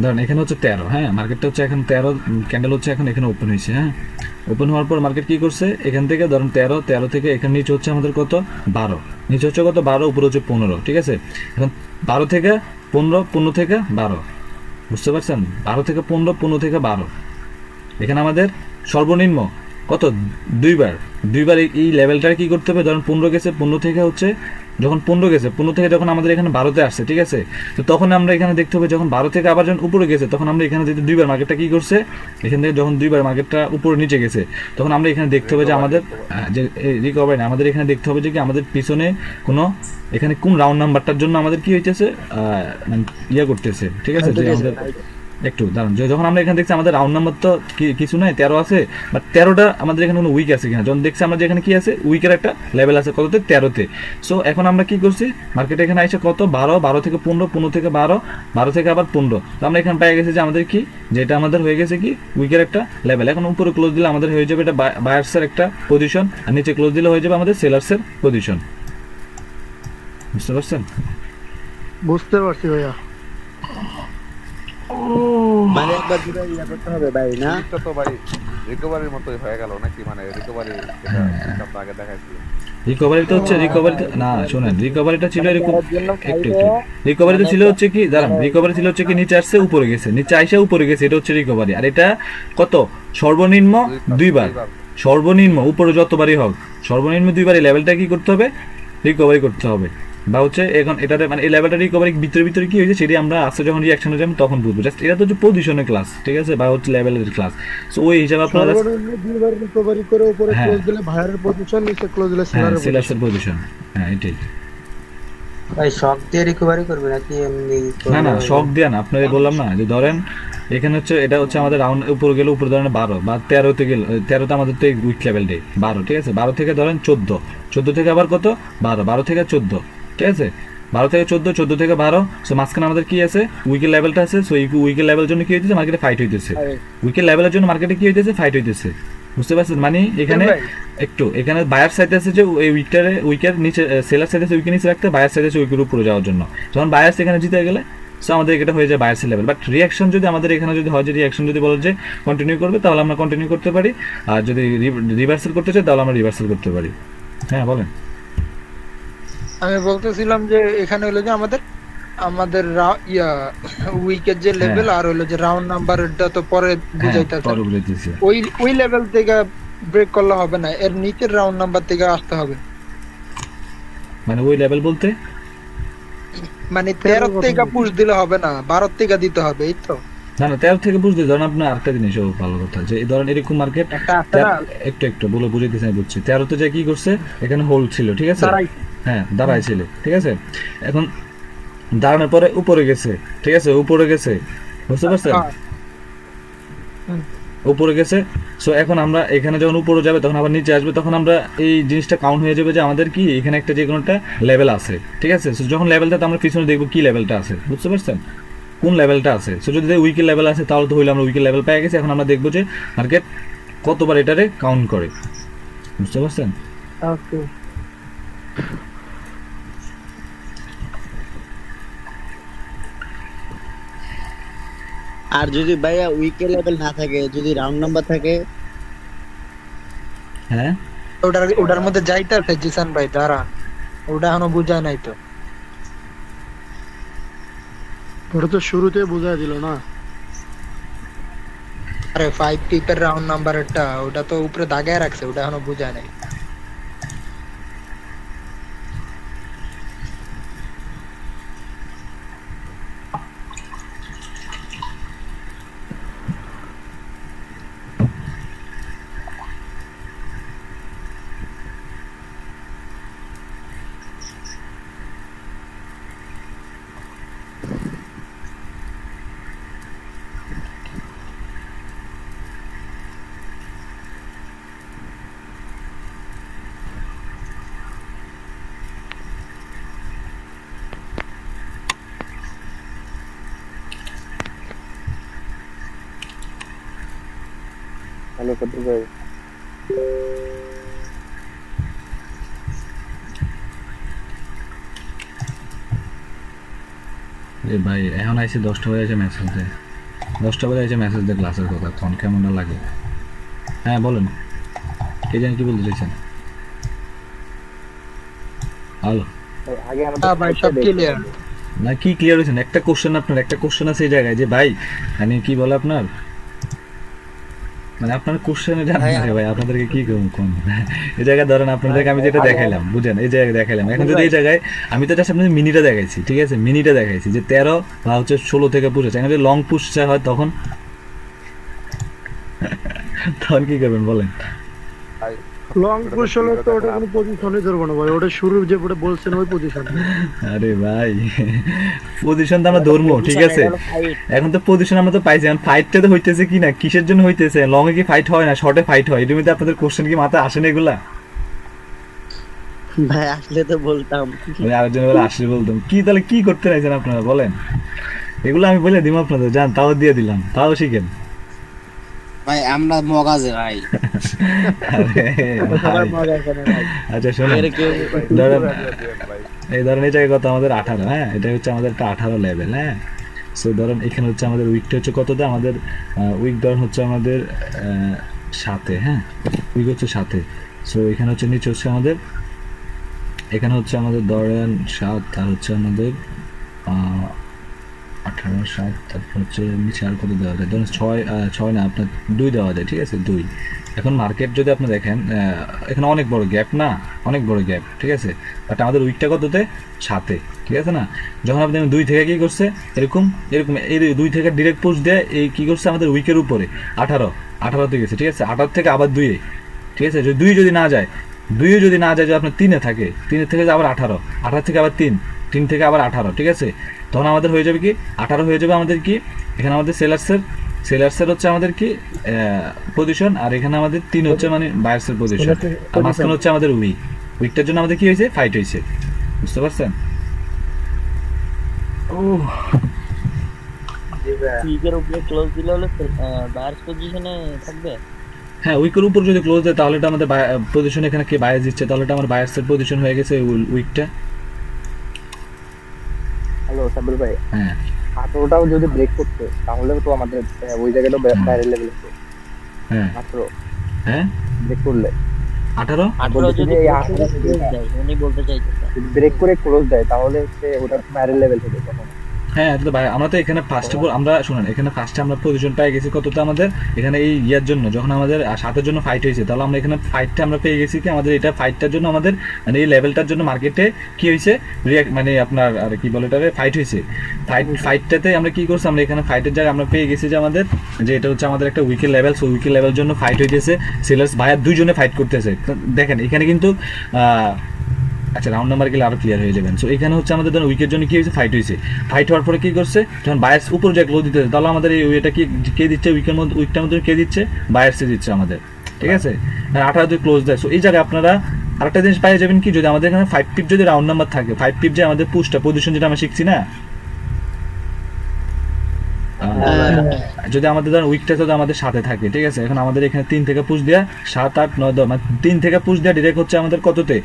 ধরেন এখানে হচ্ছে 13। হ্যাঁ, মার্কেটটা হচ্ছে এখন 13, ক্যান্ডেল হচ্ছে এখন এখানে ওপেন হয়েছে। হ্যাঁ, ওপেন হওয়ার পর মার্কেট কি করছে, এখান থেকে ধরেন 13 থেকে এখানে নিচে হচ্ছে আমাদের কত 12, নিচে হচ্ছে কত 12, উপরে হচ্ছে 15, ঠিক আছে? এখন 12 থেকে 15, 15 থেকে 12, বুঝতে পারছেন? 12 থেকে 15, 15 থেকে 12, এখানে আমাদের সর্বনিম্ন কত দুইবার এই লেভেলটা কি করতে হবে, ধরেন 15 গেছে, 15 থেকে হচ্ছে যখন 15 গেছে, 15 থেকে যখন আমাদের এখানে 12-তে আসছে, ঠিক আছে? তো তখন আমরা এখানে দেখতে হবে যখন 12 থেকে আবার যখন উপরে গেছে, তখন আমরা এখানে যেহেতু দুইবার মার্কেটটা কি করছে, এখান থেকে যখন দুইবার মার্কেটটা উপরে নিচে গেছে, তখন আমরা এখানে দেখতে হবে যে আমাদের যে রিকভারি না, আমাদের এখানে দেখতে হবে যে কি আমাদের পিছনে কোনো এখানে কোন রাউন্ড নাম্বারটার জন্য আমাদের কি হইতেছে মানে ইয়ে করতেছে, ঠিক আছে? যে আমাদের একটু দাঁড়ান, যখন আমরা এখানে দেখছি আমাদের রাউন্ড নাম্বার তো কিছু নাই, 13 আছে, বাট 13টা আমাদের এখানে কোনো উইক আছে কিনা, যখন দেখছি আমরা যে এখানে কি আছে উইকের একটা লেভেল আছে কততে 13-তে। সো এখন আমরা কি করছি, মার্কেটে এখানে আসে কত 12 থেকে 15, 15 থেকে 12, 12 থেকে আবার 15, তো আমরা এখানে পেয়ে গেছি যে আমাদের কি যেটা আমাদের হয়ে গেছে কি উইকের একটা লেভেল। এখন উপরে ক্লোজ দিলে আমাদের হয়ে যাবে এটা বায়ার্সের একটা পজিশন, আর নিচে ক্লোজ দিলে হয়ে যাবে আমাদের সেলার্সের পজিশন। বুঝতে পারছেন? বুঝতে পারছি ভাইয়া। মানে একবার দুটো ইয়া করতে হবে ভাই, না? জিনিসটা তো ভাই রিকভারির মতোই হয়ে গেল নাকি, মানে রিকভারি যেটা আমরা আগে দেখাইছি। রিকভারিটা হচ্ছে না শোনেন, রিকভারিটা ছিল এরকম একটু রিকভারি তো ছিল হচ্ছে কি দাঁড়ান, রিকভারি ছিল হচ্ছে কি নিচে আসছে উপরে গেছে, নিচে আইসা উপরে গেছে, এটা হচ্ছে রিকভারি। আর এটা কত সর্বনিম্ন দুইবার, সর্বনিম্ন উপরে যতবারই হোক সর্বনিম্ন দুইবার এই লেভেলটা কি করতে হবে, রিকভারি করতে হবে। বা হচ্ছে এখন এটাতে মানে এই লেভেলটা রিকভারি ভিতরে কি হয়েছে সেটি আমরা আসছে যখন রিঅ্যাকশনে যাবো তখন বুঝবো। জাস্ট এটা তো হচ্ছে পজিশনের ক্লাস, ঠিক আছে, বা হচ্ছে লেভেলের ক্লাস। সো ওই হিসাবে আপনারা দুইবার রিকভারি করে উপরে ক্লোজ দিলে ভাইয়ের পজিশন, নিচে ক্লোজ দিলে সেলার্সের পজিশন। হ্যাঁ, এটাই ভাই শক দিয়ে রিকভারি করবে নাকি এমনি? না শক দিয়ে না, আপনাদের বললাম না যে ধরেন এখানে হচ্ছে এটা হচ্ছে আমাদের রাউন্ড উপরে গেলে উপরে ধরেন 12 বা 13-তে গেলে 13তে আমাদের তো উইক লেভেল ডে 12, ঠিক আছে? 12 থেকে ধরেন 14 থেকে আবার কত 12 থেকে 14, ঠিক আছে? 12 থেকে 14 থেকে 12, সো মাঝখানে আমাদের কি আছে উইকের লেভেলটা আছে। সো এই উইকের লেভেলের জন্য কি হইতেছে, মার্কেটে ফাইট হইতেছে। উইকের লেভেলের জন্য মার্কেটে কি হইতেছে, ফাইট হইতেছে। বুঝতে পারছেন? মানে এখানে একটু এখানে বায়ার সাইড আছে যে এই উইকের নিচে, সেলার সাইড আছে উইকের নিচে রাখতে, বায়ার সাইড আছে উইকের উপরে যাওয়ার জন্য। যখন বায়ার্স এখানে জিতে গেলে সো আমাদের এটা হয়ে যায় বায়ার্সের লেভেল। বাট রিয়াকশন যদি আমাদের এখানে যদি হয় যে রিয়াকশন যদি বলে যে কন্টিনিউ করবে, তাহলে আমরা কন্টিনিউ করতে পারি, আর যদি রিভার্সাল করতে চাই তাহলে আমরা রিভার্সাল করতে পারি। হ্যাঁ বলেন। আমি বলতেছিলাম যে এখানে হলো যে আমাদের উইকের যে লেভেল আর হলো যে রাউন্ড নাম্বারটা তো পরে বুঝাইতেছে, ওই লেভেল থেকে ব্রেক করলে হবে না, এর নিচের রাউন্ড নাম্বার থেকে আসতে হবে। মানে ওই লেভেল বলতে মানে 13 থেকে পুশ দিলে হবে না, 12 থেকে দিতে হবে, এই তো। না না 13 থেকে বুঝতে ধরেন আপনার আরেকটা জিনিস ভালো কথা যে এই ধরেন এরকম মার্কেট একটা আছে না একটু বলে বুঝাইতেছি আমি বুঝছি 13 তে যে কি করছে এখানে হোল্ড ছিল ঠিক আছে হ্যাঁ দাঁড়াইছিল ঠিক আছে এখন দাঁড়ানোর পরে উপরে গেছে ঠিক আছে উপরে গেছে বুঝতে পারছেন উপরে গেছে সো এখন আমরা এখানে যখন উপরে যাবে তখন আবার নিচে আসবে তখন আমরা এই জিনিসটা কাউন্ট হয়ে যাবে যে আমাদের কি এখানে একটা যে কোনো একটা লেভেল আছে ঠিক আছে সো যখন লেভেলটা আমরা পিছনে দেখবো কি লেভেলটা আছে বুঝতে পারছেন কোন লেভেলটা আছে সো যদি উইকের লেভেল আছে তাহলে তো হইলে আমরা উইকের লেভেল পেয়ে গেছি এখন আমরা দেখবো যে মার্কেট কতবার এটারে কাউন্ট করে বুঝতে পারছেন ওকে আর যদি ভাইয়া উইকের লেভেল না থাকে যদি রাউন্ড নাম্বার থাকে হ্যাঁ ওটার মধ্যে যাইতে আছে জিসান ভাই দাঁড়া ওটা এখনো বুঝায় নাই তো ওটা তো শুরুতে বুঝাই দিল না আরে 5 পিপের রাউন্ড নাম্বারটা ওটা তো উপরে দাগায় রাখছে ওটা এখনো বুঝায় নাই হ্যালো কদ্দুর ভাই এ ভাই এখন আইসি 10টা বাজে আছে মেসেজ দেয় 10টা বাজে আছে মেসেজ দেয় ক্লাসের কথা তখন কেমন না লাগে হ্যাঁ বলেন কে জানি কি বলতে চাইছেন হ্যালো আগে আমাদের ভাই সব ক্লিয়ার না কি ক্লিয়ার হয়েছেন একটা কোশ্চেন আপনার একটা কোশ্চেন আছে এই জায়গায় যে ভাই আমি কি বলে আপনার মানে আপনার কোশ্চেনে জানেন না ভাই আপনাদেরকে কি করুন কোন এই জায়গায় ধরেন আপনাদেরকে আমি যেটা দেখাইলাম বুঝেন এই জায়গায় দেখাইলাম এখন যদি এই জায়গায় আমি তো জাস্ট আপনাদের মিনিটা দেখাইছি ঠিক আছে মিনিটা দেখাইছি যে 13 বা হচ্ছে 16 থেকে পুশ আছে এখন যদি লং পুশ হয় তখন তখন কি করবেন বলেন লং পুশ হলে তো ওটা কোনো পজিশনে ধরবো না ভাই ওটা শুরুর যে ওটা বলছেন ওই পজিশন আরে ভাই পজিশন তো আমরা ধরবো ঠিক আছে এখন তো পজিশন আমরা তো পাইছি এখন ফাইটটা তো হইতেছে কি না কিসের জন্য হইতেছে লং এ কি ফাইট হয় না শর্টে ফাইট হয় এর মধ্যে আপনাদের কোশ্চেন কি মাথায় আসে না এগুলা ভাই আসলে তো বলতাম আমি আরেকজন বলে আসলে বলতাম কি তাহলে কি করতে চাইছেন আপনারা বলেন এগুলো আমি বলে দিব আপনাদের জান তাও দিয়ে দিলাম তাও শিখেন ভাই আমরা মগাজে ভাই আচ্ছা শোনেন এই ধরেন এই জায়গায় কত আমাদের 18 হ্যাঁ এটা হচ্ছে আমাদের একটা 18 লেভেল হ্যাঁ সো ধরেন এখানে হচ্ছে আমাদের উইকটা হচ্ছে কতটা আমাদের উইক ধরেন হচ্ছে আমাদের 7 হ্যাঁ উইক হচ্ছে 7 সো এখানে হচ্ছে নিচে হচ্ছে আমাদের এখানে হচ্ছে আমাদের ধরেন 7 আর হচ্ছে আমাদের 18 7 তারপর হচ্ছে নিচে আর কত দেওয়া যায় ধরুন 6 না আপনার 2 দেওয়া যায় ঠিক আছে 2 এখন মার্কেট যদি আপনি দেখেন এখানে অনেক বড় গ্যাপ না অনেক বড় গ্যাপ ঠিক আছে বাট আমাদের উইকটা কততে 7 ঠিক আছে না যখন আপনি 2 থেকে কি করছে এরকম এই 2 থেকে ডাইরেক্ট পুশ দেয় এই কি করছে আমাদের উইকের উপরে 18 তে গেছে ঠিক আছে 18 থেকে আবার 2 ঠিক আছে যদি 2 যদি না যায় 2 যদি না যায় যদি আপনার 3 এ থাকে 3 থেকে আবার 18 থেকে আবার 3 থেকে আবার 18 ঠিক আছে তখন আমাদের হয়ে যাবে কি 18 হয়ে যাবে আমাদের কি এখানে আমাদের সেলার্সের হচ্ছে আমাদের কি পজিশন আর এখানে আমাদের 3 হচ্ছে মানে বায়ার্সের পজিশন আর মাঝখানে হচ্ছে আমাদের উইকটার জন্য আমাদের কি হয়েছে ফাইট হয়েছে বুঝতে পারছেন ও উইকের উপরে ক্লোজ দিলে হলে বায়ার্স পজিশনে থাকবে হ্যাঁ উইকের উপর যদি ক্লোজ দেয় তাহলে এটা আমাদের পজিশন এখানে কে বায়ার্স দিচ্ছে তাহলে এটা আমার বায়ার্সের পজিশন হয়ে গেছে উইকটা হ্যালো সাবির ভাই হ্যাঁ 18টাও যদি ব্রেক করতে তাহলে তো আমাদের ওই জায়গাটা বাইরের লেভেল আছে হ্যাঁ মাত্র হ্যাঁ ব্রেক করলে 18 যদি উনি বলতে চাইতেছে ব্রেক করে ক্লোজ দেয় তাহলে হচ্ছে ওটা বাইরের লেভেল হবে তখন হ্যাঁ তো ভাই আমরা তো এখানে ফার্স্ট অফ অল আমরা শুনেন এখানে ফার্স্টে আমরা পজিশন পেয়ে গেছি কতটা আমাদের এখানে এই ইয়ার জন্য যখন আমাদের 7-এর জন্য ফাইট হয়েছে তাহলে আমরা এখানে ফাইটটা আমরা পেয়ে গেছি কি আমাদের এটা ফাইটটার জন্য আমাদের মানে এই লেভেলটার জন্য মার্কেটে কি হয়েছে মানে আপনার আর কি বলে এটারে ফাইট হয়েছে ফাইটটাতে আমরা কি করছি আমরা এখানে ফাইটের জায়গায় আমরা পেয়ে গেছি যে আমাদের যে এটা হচ্ছে আমাদের একটা উইকের লেভেল, সো উইকের লেভেল জন্য ফাইট হইতেছে সেলার্স ভাইয়ার দুইজনে ফাইট করতেছে। দেখেন এখানে কিন্তু আচ্ছা রাউন্ড নাম্বার গেলে আরো ক্লিয়ার হয়ে যাবেন। সো এখানে হচ্ছে আমাদের ধরুন উইকের জন্য কি হয়েছে ফাইট হয়েছে, ফাইট হওয়ার পরে কি করছে যখন বায়ার্স উপর যে ক্লোজ দিতেছে তাহলে আমাদের এই ওয়েটা কি কে দিচ্ছে উইকটার মধ্যে কে দিচ্ছে বায়ার্সে দিচ্ছে আমাদের, ঠিক আছে 18 ক্লোজ দেয়। সো এই জায়গায় আপনারা আরেকটা জিনিস পাই যাবেন কি যদি আমাদের এখানে 5 পিপ যদি রাউন্ড নাম্বার থাকে 5 পিপ যে আমাদের পুশটা পজিশন যেটা আমরা শিখছি না যদি আমাদের ধরেন উইকটা যদি আমাদের সাথে থাকে, ঠিক আছে এখন আমাদের এখানে 3 থেকে পুশ দেওয়া 7, 8, 9, 10 মানে 3 থেকে পুশ দেওয়া ডিরেক্ট হচ্ছে আমাদের কততে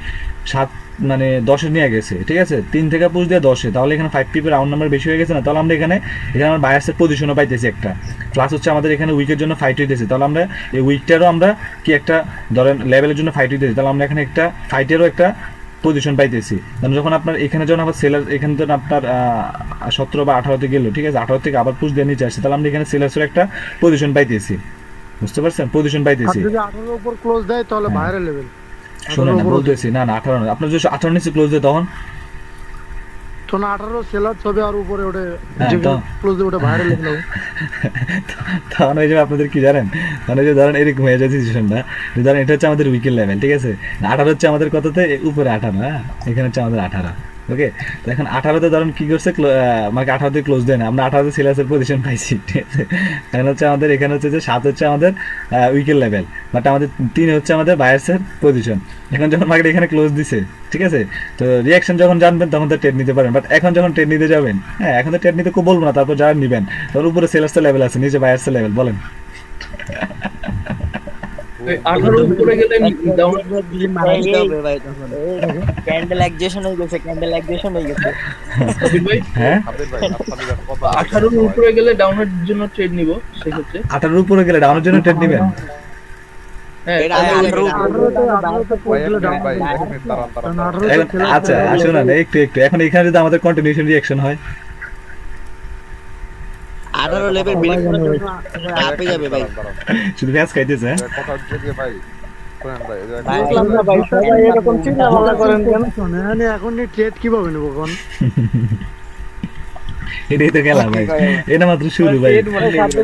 7 মানে 10-এ নিয়ে গেছে, ঠিক আছে 3 থেকে পুশ দেওয়া 10-এ, তাহলে এখানে 5 পিপের রাউন্ড নাম্বার বেশি হয়ে গেছে না, তাহলে আমরা এখানে আমার বায়ার্সের পজিশনও পাইতেছি একটা, প্লাস হচ্ছে আমাদের এখানে উইকের জন্য ফাইট হইতেছে, তাহলে আমরা এই উইকটারও আমরা কি একটা ধরেন লেভেলের জন্য ফাইট হইতেছি, তাহলে আমরা এখানে একটা ফাইটেরও একটা পজিশন পাইতেছি। কারণ যখন আপনার এখানে যখন আবার সেলার এখানে যখন আপনার 17 বা 18-তে গেল, ঠিক আছে 18 থেকে আবার পুশ দিয়ে নিচে আসছে, তাহলে আমরা এখানে সেলার্সের একটা পজিশন পাইতেছি, বুঝতে পারছেন পজিশন পাইতেছি। যদি 18 উপর ক্লোজ দেয় তাহলে বাইরের লেভেল শুনুন না বলতেছি না 18 না, আপনার যদি 18 নিচে ক্লোজ দেয় তখন তো না 18 সেলার হবে আর উপরে ওঠে যে ক্লোজ দিয়ে ওটা বাইরের লেভেল হবে। তখন ওই যে আপনাদের কি জানেন মানে যে ধরেন এরকম হয়ে যায় সিচুয়েশনটা, ধরেন এটা হচ্ছে আমাদের উইকের লেভেল, ঠিক আছে 18 হচ্ছে আমাদের কততে উপরে 18, হ্যাঁ এখানে হচ্ছে আমাদের 18, ওকে তো এখন 18-তে ধরেন কি করছে আমাকে 18-তে ক্লোজ দেয় না, আমরা 18-তে সেলার্সের পজিশন পাইছি, ঠিক আছে এখানে হচ্ছে আমাদের এখানে হচ্ছে যে 7 হচ্ছে আমাদের উইকের লেভেল, বাট আমাদের 3 হচ্ছে আমাদের বায়ার্সের পজিশন। এখন যখন মার্কেট এখানে ক্লোজ দিছে, ঠিক আছে তো রিয়াকশন যখন জানবেন তখন তো ট্রেড নিতে পারেন, বাট এখন যখন ট্রেড নিতে যাবেন হ্যাঁ এখন তো ট্রেড নিতে খুব বলবো না, তারপর যারা নেবেন তাহলে উপরে সেলার্সের লেভেল আছে নিচে বায়ার্সের লেভেল বলেন 18 উপরে গেলে ক্যান্ডেল অ্যাকজেশন হয়ে গেছে, ক্যান্ডেল অ্যাকজেশন হয়ে গেছে। হ্যাঁ 18 উপরে গেলে ডাউনের জন্য ট্রেড নিব সেক্ষেত্রে 18 উপরে গেলে ডাউনের জন্য ট্রেড নেবেন। আচ্ছা শুনুন একটু এখন এখানে যদি আমাদের কন্টিনিউশন রিঅ্যাকশন হয় 18 লেভেল ব্রেক করে আপে যাবে ভাই, শুধু ফ্যাস খাইতেছে কথা যদি ভাই শুনেন ভাই বুঝলাম না ভাই সবাই এরকম চিন্তা ভাবনা করেন কেন শুনেন এখন এই ট্রেড কিভাবে নেব কোন এটাই তো খেলা ভাই, এটা মাত্র শুরু ভাই,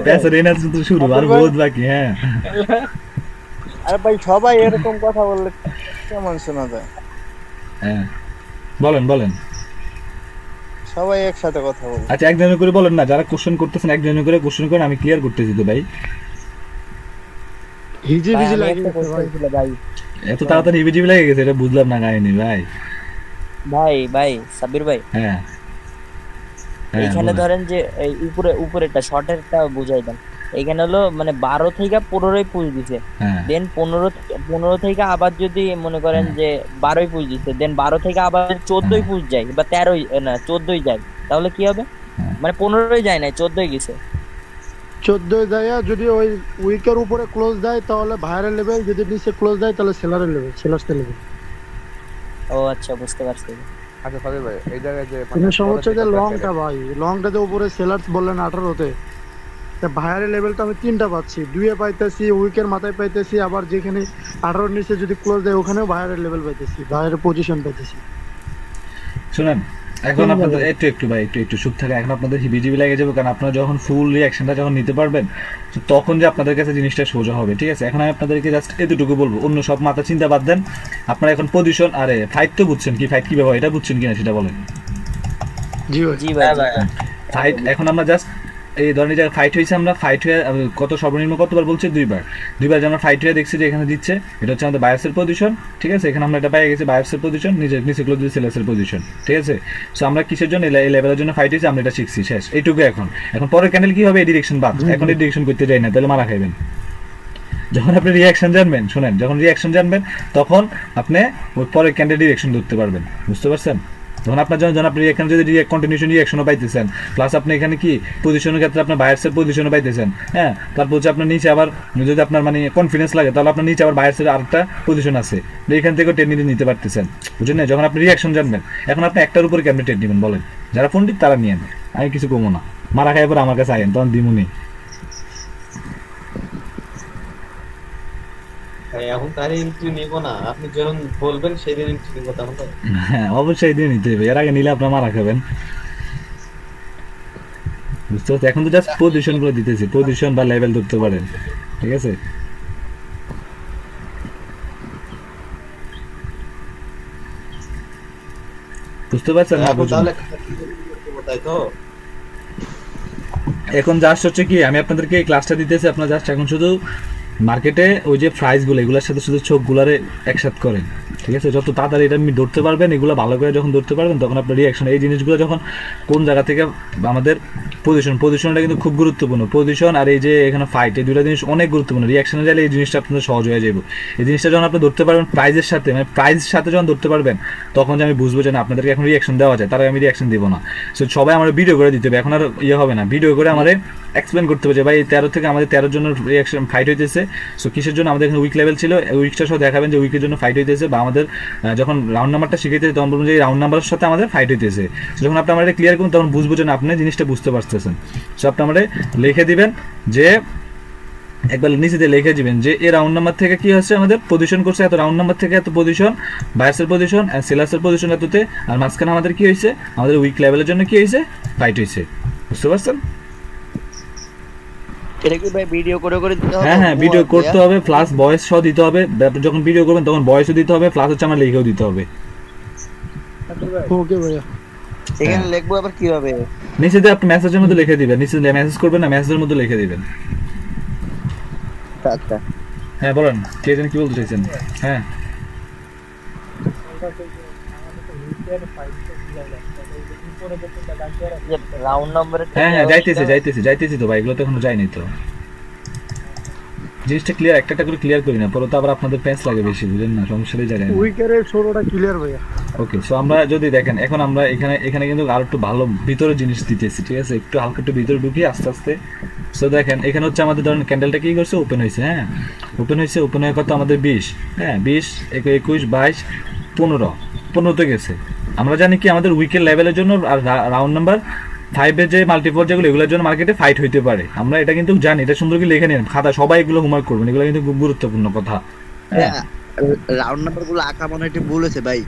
প্যাসের এনা তো শুরু আর বহুত বাকি। হ্যাঁ আরে ভাই সবাই এরকম কথা বললে কেমন শোনা যায়? হ্যাঁ বলেন বলেন সবাই একসাথে কথা বল। আচ্ছা একজনের করে বলেন না, যারা কোশ্চেন করতেছেন একজনের করে কোশ্চেন করেন, আমি ক্লিয়ার করতেছি তো ভাই। হিজি বিজি লাগে ভাই, এত তাড়াতাড়ি হিজিবি লাগে গেছে এটা বুঝলাম না কাহিনী ভাই। ভাই ভাই সাবির ভাই হ্যাঁ এইখানে ধরেন যে এই উপরেরটা শর্টেরটা বুঝাই দেন, এইখানে হলো মানে 12 থেকে 15 পুশ দিছে, দেন 15 থেকে আবার যদি মনে করেন যে 12 পুশ দিছে, দেন 12 থেকে আবার 14 পুশ যায় বা 13 না 14 যায়, তাহলে কি হবে মানে 15 যায় না 14 গেছে, 14 যায় যদি ওই উইকের উপরে ক্লোজ দেয় তাহলে বাইরের লেভেল, যদি নিচে ক্লোজ দেয় তাহলে সেলারের লেভেল, সেলার্সের লেভেল। ও আচ্ছা বুঝতে পারছি। আচ্ছা সাবির ভাই এই জায়গায় যে মানে সমস্যা যে লংটা ভাই, লংটাতে উপরে সেলার্স বললেন 18-তে, তা বাইরের লেভেলটা আমি 3টা পাচ্ছি, 2-এ পাইতেছি উইকের মাথায় পাইতেছি, আবার যেখানে 18-এর নিচে যদি ক্লোজ দেয় ওখানেও বাইরের লেভেল পাইতেছি, বাইরের পজিশন পাইতেছি। শুনেন এখন আপনাদের একটু ভাই একটু সুখ থাকে, এখন আপনাদের হিবিজিবি লাগে যাবে, কারণ আপনারা যখন ফুল রিঅ্যাকশনটা যখন নিতে পারবেন তখন যে আপনাদের কাছে জিনিসটা সোজা হবে, ঠিক আছে। এখন আমি আপনাদেরকে জাস্ট এতটুকু বলবো, অন্য সব মাথা চিন্তা বাদ দেন, আপনারা এখন পজিশন আরে ফাইট তো বুঝছেন কি ফাইট কিভাবে হয় এটা বুঝছেন কিনা সেটা বলেন। জি ভাই ফাইট এখন আমরা জাস্ট এই ধরনের জায়গায় ফাইট হয়েছে, আমরা ফাইট হয়ে কত সর্বনিম্ন কতবার বলছি 2বার যে আমরা ফাইট হয়ে দেখছি যে এখানে দিচ্ছে এটা হচ্ছে আমাদের বায়ার্সের পজিশন, ঠিক আছে এখানে আমরা এটা পেয়ে গেছি বায়ার্সের পজিশন, নিচে ক্লোজ দিয়ে সেলার্সের পজিশন, ঠিক আছে। সো আমরা কিসের জন্য এই লেভেলের জন্য ফাইট হয়েছে আমরা এটা শিখছি, শেষ এইটুকু। এখন পরের ক্যান্ডেল কি হবে এই ডিরেকশন বাদ, এখন এই ডিরেকশন করতে যাই না তাহলে মারা খাইবেন। যখন আপনি রিঅ্যাকশন জানবেন, শোনেন যখন রিঅ্যাকশন জানবেন তখন আপনি ওই পরের ক্যান্ডেল ডিরেকশন ধরতে পারবেন, বুঝতে পারছেন। তখন আপনার যখন আপনি এখানে যদি কন্টিনিউশন রিঅ্যাকশনও পাইতেছেন, প্লাস আপনি এখানে কি পজিশনের ক্ষেত্রে আপনার বায়ার্সের পজিশনও পাইতেছেন, হ্যাঁ, তারপর হচ্ছে আপনার নিচে আবার যদি আপনার মানে কনফিডেন্স লাগে তাহলে আপনার নিচে আবার বায়ার্সের আরেকটা পজিশন আছে, এখান থেকেও ট্রেড নিতে পারতেছেন, বুঝলেন না? যখন আপনি রিঅ্যাকশন জানবেন, এখন আপনি একটার উপরে কেমনি ট্রেড নেবেন বলেন? যারা পণ্ডিত তারা নিয়েন, আমি কিছু কমো না, মারা খাই পরে আমার কাছে আইন, তখন দিমুনি। এখন তার এন্ট্রি নিব না, আপনি যখন বলবেন সেদিন এন্ট্রি নিব, তাহলে হ্যাঁ অবশ্যই দিয়ে নিতে হবে, এর আগে নিলে আপনার মারা খাবেন, বুঝতে পারছি? এখন তো জাস্ট পজিশন গুলো দিতেছি, পজিশন বা লেভেল ধরতে পারেন, ঠিক আছে? বুঝতে পারছেন না? বুঝুন। তাই তো এখন জাস্ট হচ্ছে কি আমি আপনাদেরকে এই ক্লাসটা দিতেছি, আপনারা জাস্ট এখন শুধু মার্কেটে ওই যে প্রাইসগুলো এগুলোর সাথে শুধু চোখগুলারে একসাথে করেন, ঠিক আছে? যত তাড়াতাড়ি এটা আপনি ধরতে পারবেন, এগুলো ভালো করে যখন ধরতে পারবেন তখন আপনার রিঅ্যাকশন, এই জিনিসগুলো যখন কোন জায়গা থেকে আমাদের পজিশনটা কিন্তু খুব গুরুত্বপূর্ণ, পজিশন আর এই যে এখানে ফাইট, এই দুটো জিনিস অনেক গুরুত্বপূর্ণ। রিঅ্যাকশনে গেলে এই জিনিসটা আপনাদের সহজ হয়ে যাবে। এই জিনিসটা যখন আপনি ধরতে পারবেন প্রাইজের সাথে, মানে প্রাইজের সাথে যখন ধরতে পারবেন তখন যে আমি বুঝবো যে না আপনাদেরকে এখন রিঅ্যাকশন দেওয়া যায়, তারা আমি রিঅ্যাকশন দেবো না। সো সবাই আমার ভিডিও করে দিতে হবে, এখন আর ইয়ে হবে না, ভিডিও করে আমাদের এক্সপ্লেন করতে হবে যে ভাই 13 থেকে আমাদের 13 জন্য রিঅ্যাকশন ফাইট হইতেছে, সো কিসের জন্য আমাদের এখানে উইক লেভেল ছিল, উইকটা সহ দেখাবেন যে উইকের জন্য ফাইট হইতেছে, বা আমাদের যখন রাউন্ড নাম্বারটা শিখাইতেছে তখন বলুন যে এই রাউন্ড নাম্বারের সাথে আমাদের ফাইট হইতেছে। যখন আপনি আমাদের ক্লিয়ার করুন তখন বুঝবো যে না আপনি জিনিসটা বুঝতে পারতেছেন। সো আপনি আমাদের লিখে দিবেন যে একবার নিচে দিয়ে লিখে দিবেন যে এই রাউন্ড নাম্বার থেকে কি হচ্ছে আমাদের পজিশন করছে এত, রাউন্ড নাম্বার থেকে এত পজিশন, বায়ার্সের পজিশন আর সেলার্সের পজিশন এততে, আর মাঝখানে আমাদের কি হয়েছে, আমাদের উইক লেভেলের জন্য কি হয়েছে, ফাইট হয়েছে। বুঝতে পারছেন? এটা কি ভাই ভিডিও করে করে দিতে হবে? হ্যাঁ হ্যাঁ ভিডিও করতে হবে, প্লাস ভয়েস সহ দিতে হবে, যখন ভিডিও করবেন তখন ভয়েসও দিতে হবে, প্লাস হচ্ছে আমার লিখেও দিতে হবে। ওকে ভাইয়া। এখানে লিখবো আবার কিভাবে? নিচে দিয়ে আপনি মেসেজের মধ্যে লিখে দিবেন, নিচে দিয়ে মেসেজ করবেন না, মেসেজের মধ্যে লিখে দিবেন। আচ্ছা হ্যাঁ বলেন, কে জানেন কি বলতে চাইছেন? হ্যাঁ রাউন্ড নাম্বারে হ্যাঁ হ্যাঁ যাইতেছি তো ভাই, এগুলো তো এখনো যায়নি তো। জিনিসটা ক্লিয়ার একটা করে ক্লিয়ার করি না, পরে তো আবার আপনাদের প্যান্স লাগে বেশি, বুঝেন না? সমস্যাটাই জায়গায় উইকের ষোলোটা ক্লিয়ার ভাইয়া। ওকে, সো আমরা যদি দেখেন এখন আমরা এখানে কিন্তু আরো একটু ভালো ভিতরে জিনিস দিতেছি, ঠিক আছে? একটু হালকা একটু ভিতরে ঢুকি আস্তে আস্তে। সো দেখেন এখানে হচ্ছে আমাদের ধরেন ক্যান্ডেলটা কি করছে, ওপেন হয়েছে, হ্যাঁ ওপেন হয়ে কত আমাদের 20, হ্যাঁ 20, 21, 22, 15 গেছে। আমরা জানি কি আমাদের উইকের লেভেলের জন্য আর রাউন্ড নাম্বার 5 যে মাল্টিপল যেগুলো এগুলোর জন্য মার্কেটে ফাইট হইতে পারে, আমরা এটা কিন্তু জানি, এটা সুন্দর করে লিখে নেন খাতা, সবাই এগুলো হোমওয়ার্ক করবেন, এগুলো কিন্তু খুব গুরুত্বপূর্ণ কথা। রাউন্ড নাম্বার গুলো আঁকা মনে একটু ভুল হয়েছে ভাই,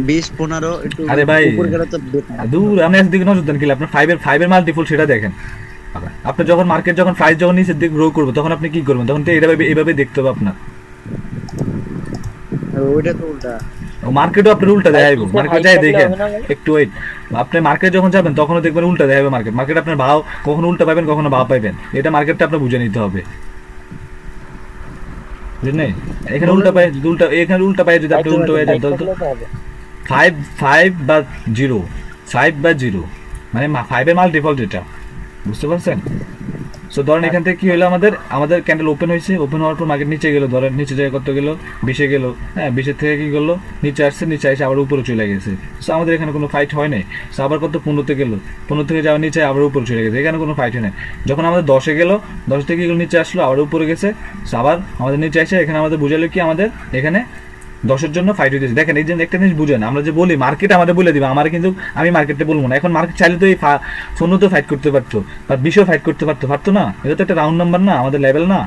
20, 15 একটু আরে ভাই উপরে গেলে তো দূর, আপনি একদিকে নজর দেন, কি আপনার 5 এর মাল্টিপল সেটা দেখেন। আপনি যখন মার্কেট যখন প্রাইস যখন নিচের দিকে গ্রো করবে তখন আপনি কি করবেন, তখন তো এইভাবে দেখতে হবে আপনার, ওইটা তো উল্টা, মার্কেটও আপনার উল্টা দেখাইবো, মার্কেট যাই দেখেন একটু ওয়েট, আপনি মার্কেট যখন যাবেন তখনও দেখবেন উল্টা দেখাবে মার্কেট আপনার ভাও কখনো উল্টা পাবেন কখনো ভাও পাবেন, এটা মার্কেটটা আপনার বুঝে নিতে হবে, বুঝলেন? এখানে উল্টা পাই এখানে উল্টা পাই যদি আপনি উল্টো হয়ে যান তাহলে তো 5 বা 0 মানে 5 এর মাল্টিপল যেটা, বুঝতে পারছেন? সো ধরেন এখান থেকে কি হলো, আমাদের ক্যান্ডেল ওপেন হয়েছে, ওপেন হওয়ার পর মার্কেট নিচে গেল, ধরেন নিচে যায় কত গেল, 20 গেল, হ্যাঁ 20 থেকে কি করলো, নিচে এসে আবার উপরে চলে গেছে। সো আমাদের এখানে কোনো ফাইট হয় নাই। সো আবার কত 15 গেল, 15 থেকে যাওয়ার নিচে আবার উপরে চলে গেছে, এখানে কোনো ফাইট হয় নাই। যখন আমাদের 10 গেল, 10 থেকে এগুলো নিচে আসলো আবার উপরে গেছে, সো আবার আমাদের নিচে আসে, এখানে আমাদের বুঝালো কি আমাদের এখানে 10-এর জন্য ফাইট হইতেছে। দেখেন এই যে একটা জিনিস বুঝেন, আমরা যে বলি মার্কেট আমাদের বলে দিবে, আমার কিন্তু আমি মার্কেটে বলবো না, এখন মার্কেট চাইলে তো এই ফোনও তো ফাইট করতে পারতো, বা বিষয় ফাইট করতে পারতো না, এটা তো একটা রাউন্ড নাম্বার না, আমাদের লেভেল না,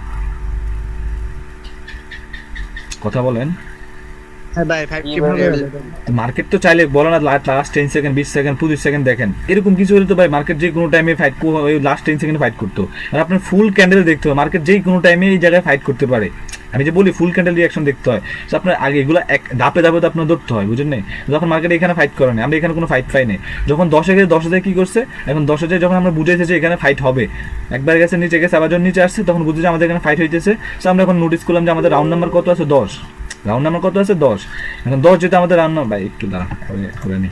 কথা বলেন। মার্কেট তো চাইলে বলে না লাস্ট 10 সেকেন্ড, 20 সেকেন্ড, 25 সেকেন্ড দেখেন, এরকম কিছু হলে তো ভাই মার্কেট যে কোনো টাইমে ফাইট লাস্ট 10 সেকেন্ড ফাইট করতো, আর আপনার ফুল ক্যান্ডেল দেখতে হবে, মার্কেট যেই কোনো টাইমে এই জায়গায় ফাইট করতে পারে। আমি যে বলি ফুল ক্যান্ডেল রিঅ্যাকশন দেখতে হয়, তো আপনার আগে এগুলো এক ধাপে তো আপনার ধরতে হয়, বুঝেন না? যখন মার্কেটে এখানে ফাইট করে না, আমরা এখানে কোনো ফাইট পাই নাই, যখন 10 কি করছে, এখন 10 যখন আমরা বুঝেছি যে এখানে ফাইট হবে, একবার গেছে নিচে গেছে, আবার যখন নিচে আসছে তখন বুঝেছি আমাদের এখানে ফাইট হইতেছে। তো আমরা এখন নোটিস করলাম যে আমাদের রাউন্ড নাম্বার কত আছে, 10, রাউন্ড নাম্বার কত আছে 10, এখন 10 যেটা আমাদের রাউন্ড নাম্বার, ভাই একটু দাঁড়া করে নি,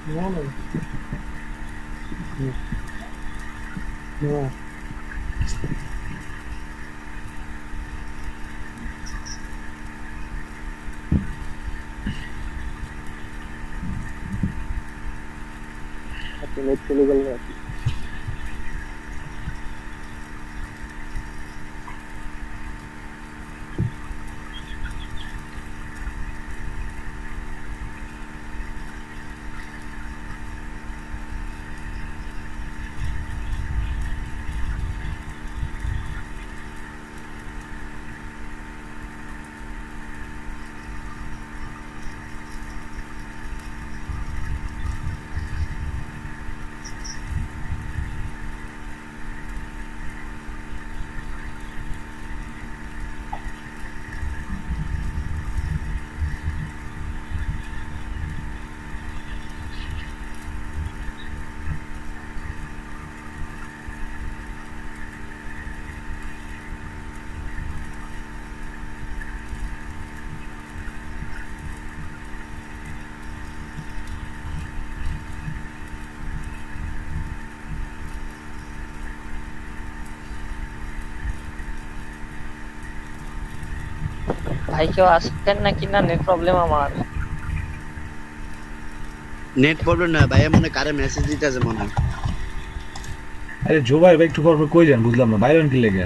নেট চলে গেল ভাই কেউ আসছেন নাকি না নেট প্রবলেম আমার? নেট প্রবলেম না ভাই, মনে কারে মেসেজ দিতে আছে মনে হয়। আরে জোবাই ভাই একটু পর পর কই যান বুঝলাম না, বাইরে কি লেগে?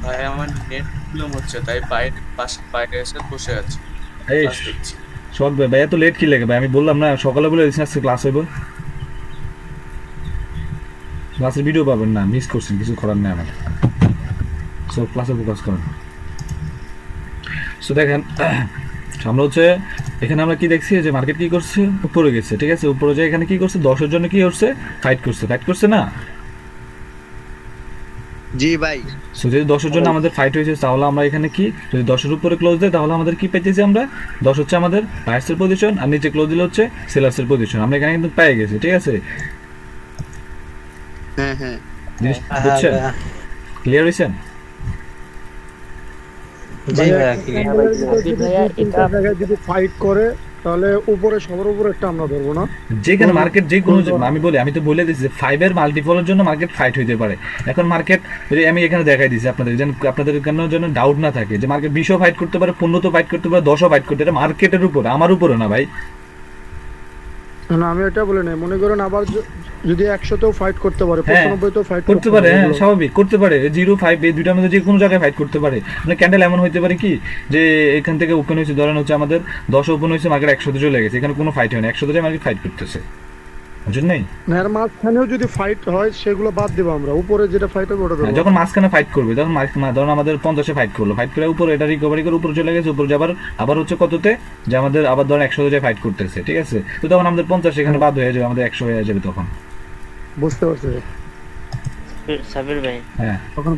ভাই আমার নেট প্রবলেম হচ্ছে, তাই বাইরে এসে বসে আছি। এই শখ ভাই, ভাই এত লেট কি লেগে ভাই? আমি বললাম না সকালে বলে দিচ্ছি আজকে ক্লাস হইব, ক্লাসের ভিডিও পাবেন না, মিস করছেন, কিছু করার নেই আমার। সো ক্লাসে ফোকাস করেন। সো দেখেন আমরা হচ্ছে এখানে আমরা কি দেখছি যে মার্কেট কি করছে, উপরে গেছে, ঠিক আছে। উপরে যে এখানে কি করছে, 10-এর জন্য কি করছে, ফাইট করছে না? জি ভাই। সো যদি 10-এর জন্য আমাদের ফাইট হয়েছে, তাহলে আমরা এখানে কি, যদি 10-এর উপরে ক্লোজ দেয় তাহলে আমাদের কি পেতেছি আমরা, 10 হচ্ছে আমাদের বায়ার্সের পজিশন, আর নিচে ক্লোজ দিলে হচ্ছে সেলার্সের পজিশন। আমরা এখানে কিন্তু পেয়ে গেছি, ঠিক আছে। হ্যাঁ হ্যাঁ, জিনিস বুঝছেন, ক্লিয়ার হয়েছেন? যদি ফাইট করে তাহলে উপরে সবার উপরে একটা আমরা ধরবো না, যেখানে মার্কেট যে কোনো, আমি বলি, আমি তো বলে দিচ্ছি 5-এর মাল্টিপলের জন্য মার্কেট ফাইট হইতে পারে। এখন মার্কেট যদি আমি এখানে দেখাই দিচ্ছি আপনাদের, যেন আপনাদের জন্য ডাউট না থাকে যে মার্কেট 20ও ফাইট করতে পারে, 15 ফাইট করতে পারে, 10ও ফাইট করতে পারে, মার্কেটের উপর, আমার উপরে না ভাই। না আমি এটা বলি না, মনে করেন আবার যদি 100তেও ফাইট করতে পারে, 95তেও ফাইট করতে পারে, হ্যাঁ স্বাভাবিক করতে পারে, 0-5 এই দুইটার মধ্যে যে কোনো জায়গায় ফাইট করতে পারে। মানে ক্যান্ডেল এমন হইতে পারে কি যে এখান থেকে ওপেন হয়েছে, ধরেন হচ্ছে আমাদের 10 ওপেন হয়েছে, মার্কেট 100তে চলে গেছে, এখানে কোনো ফাইট হয় না, 100তে মার্কেট ফাইট করতেছে, বুঝছেন নাই? এর মাঝখানেও যদি ফাইট হয় সেগুলো বাদ দেবো আমরা, উপরে যেটা ফাইট হবে ওটা দেবো। যখন মাঝখানে ফাইট করবে, তখন ধরুন আমাদের 50-এ ফাইট করলো, ফাইট করে উপরে এটা রিকভারি করে উপরে চলে গেছে, উপরে আবার হচ্ছে কততে, যে আমাদের আবার ধরেন 100তে যায় ফাইট করতেছে, ঠিক আছে। তো তখন আমাদের 50 এখানে বাদ হয়ে যাবে, আমাদের 100 হয়ে যাবে তখন। বুঝতে পারছি সাবির ভাই। হ্যাঁ তখন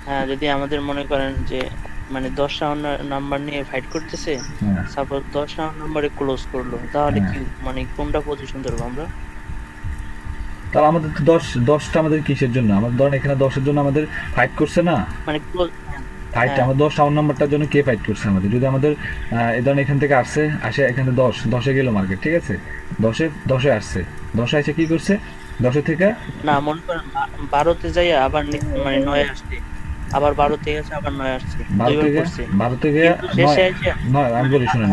হ্যাঁ, যদি আমাদের মনে করেন যে মানে 10 রাউন্ড নাম্বার নিয়ে ফাইট করতেছে, সাপোজ 10 রাউন্ড নম্বরে ক্লোজ করলো, তাহলে কি মানে কোনটা পজিশন ধরবো আমরা? তাহলে আমাদের 10টা আমাদের কিসের জন্য, আমাদের ধরেন এখানে 10-এর জন্য আমাদের ফাইট করছে না, মানে ফাইট আমার 10 রাউন্ড নাম্বারটার জন্য কে ফাইট করছে আমাদের, যদি আমাদের এই ধরেন এখান থেকে আসে এখানে 10-এ গেল মার্কেট, ঠিক আছে, 10-এ আসছে, 10-এ এসে কি করছে, 10 থেকে না মনে করেন 12তে যাই আবার মানে 9 আসছে, আবার 12 থেকে আছে আবার 9 আসছে, 12 থেকে 9, আমি বলি শুনেন,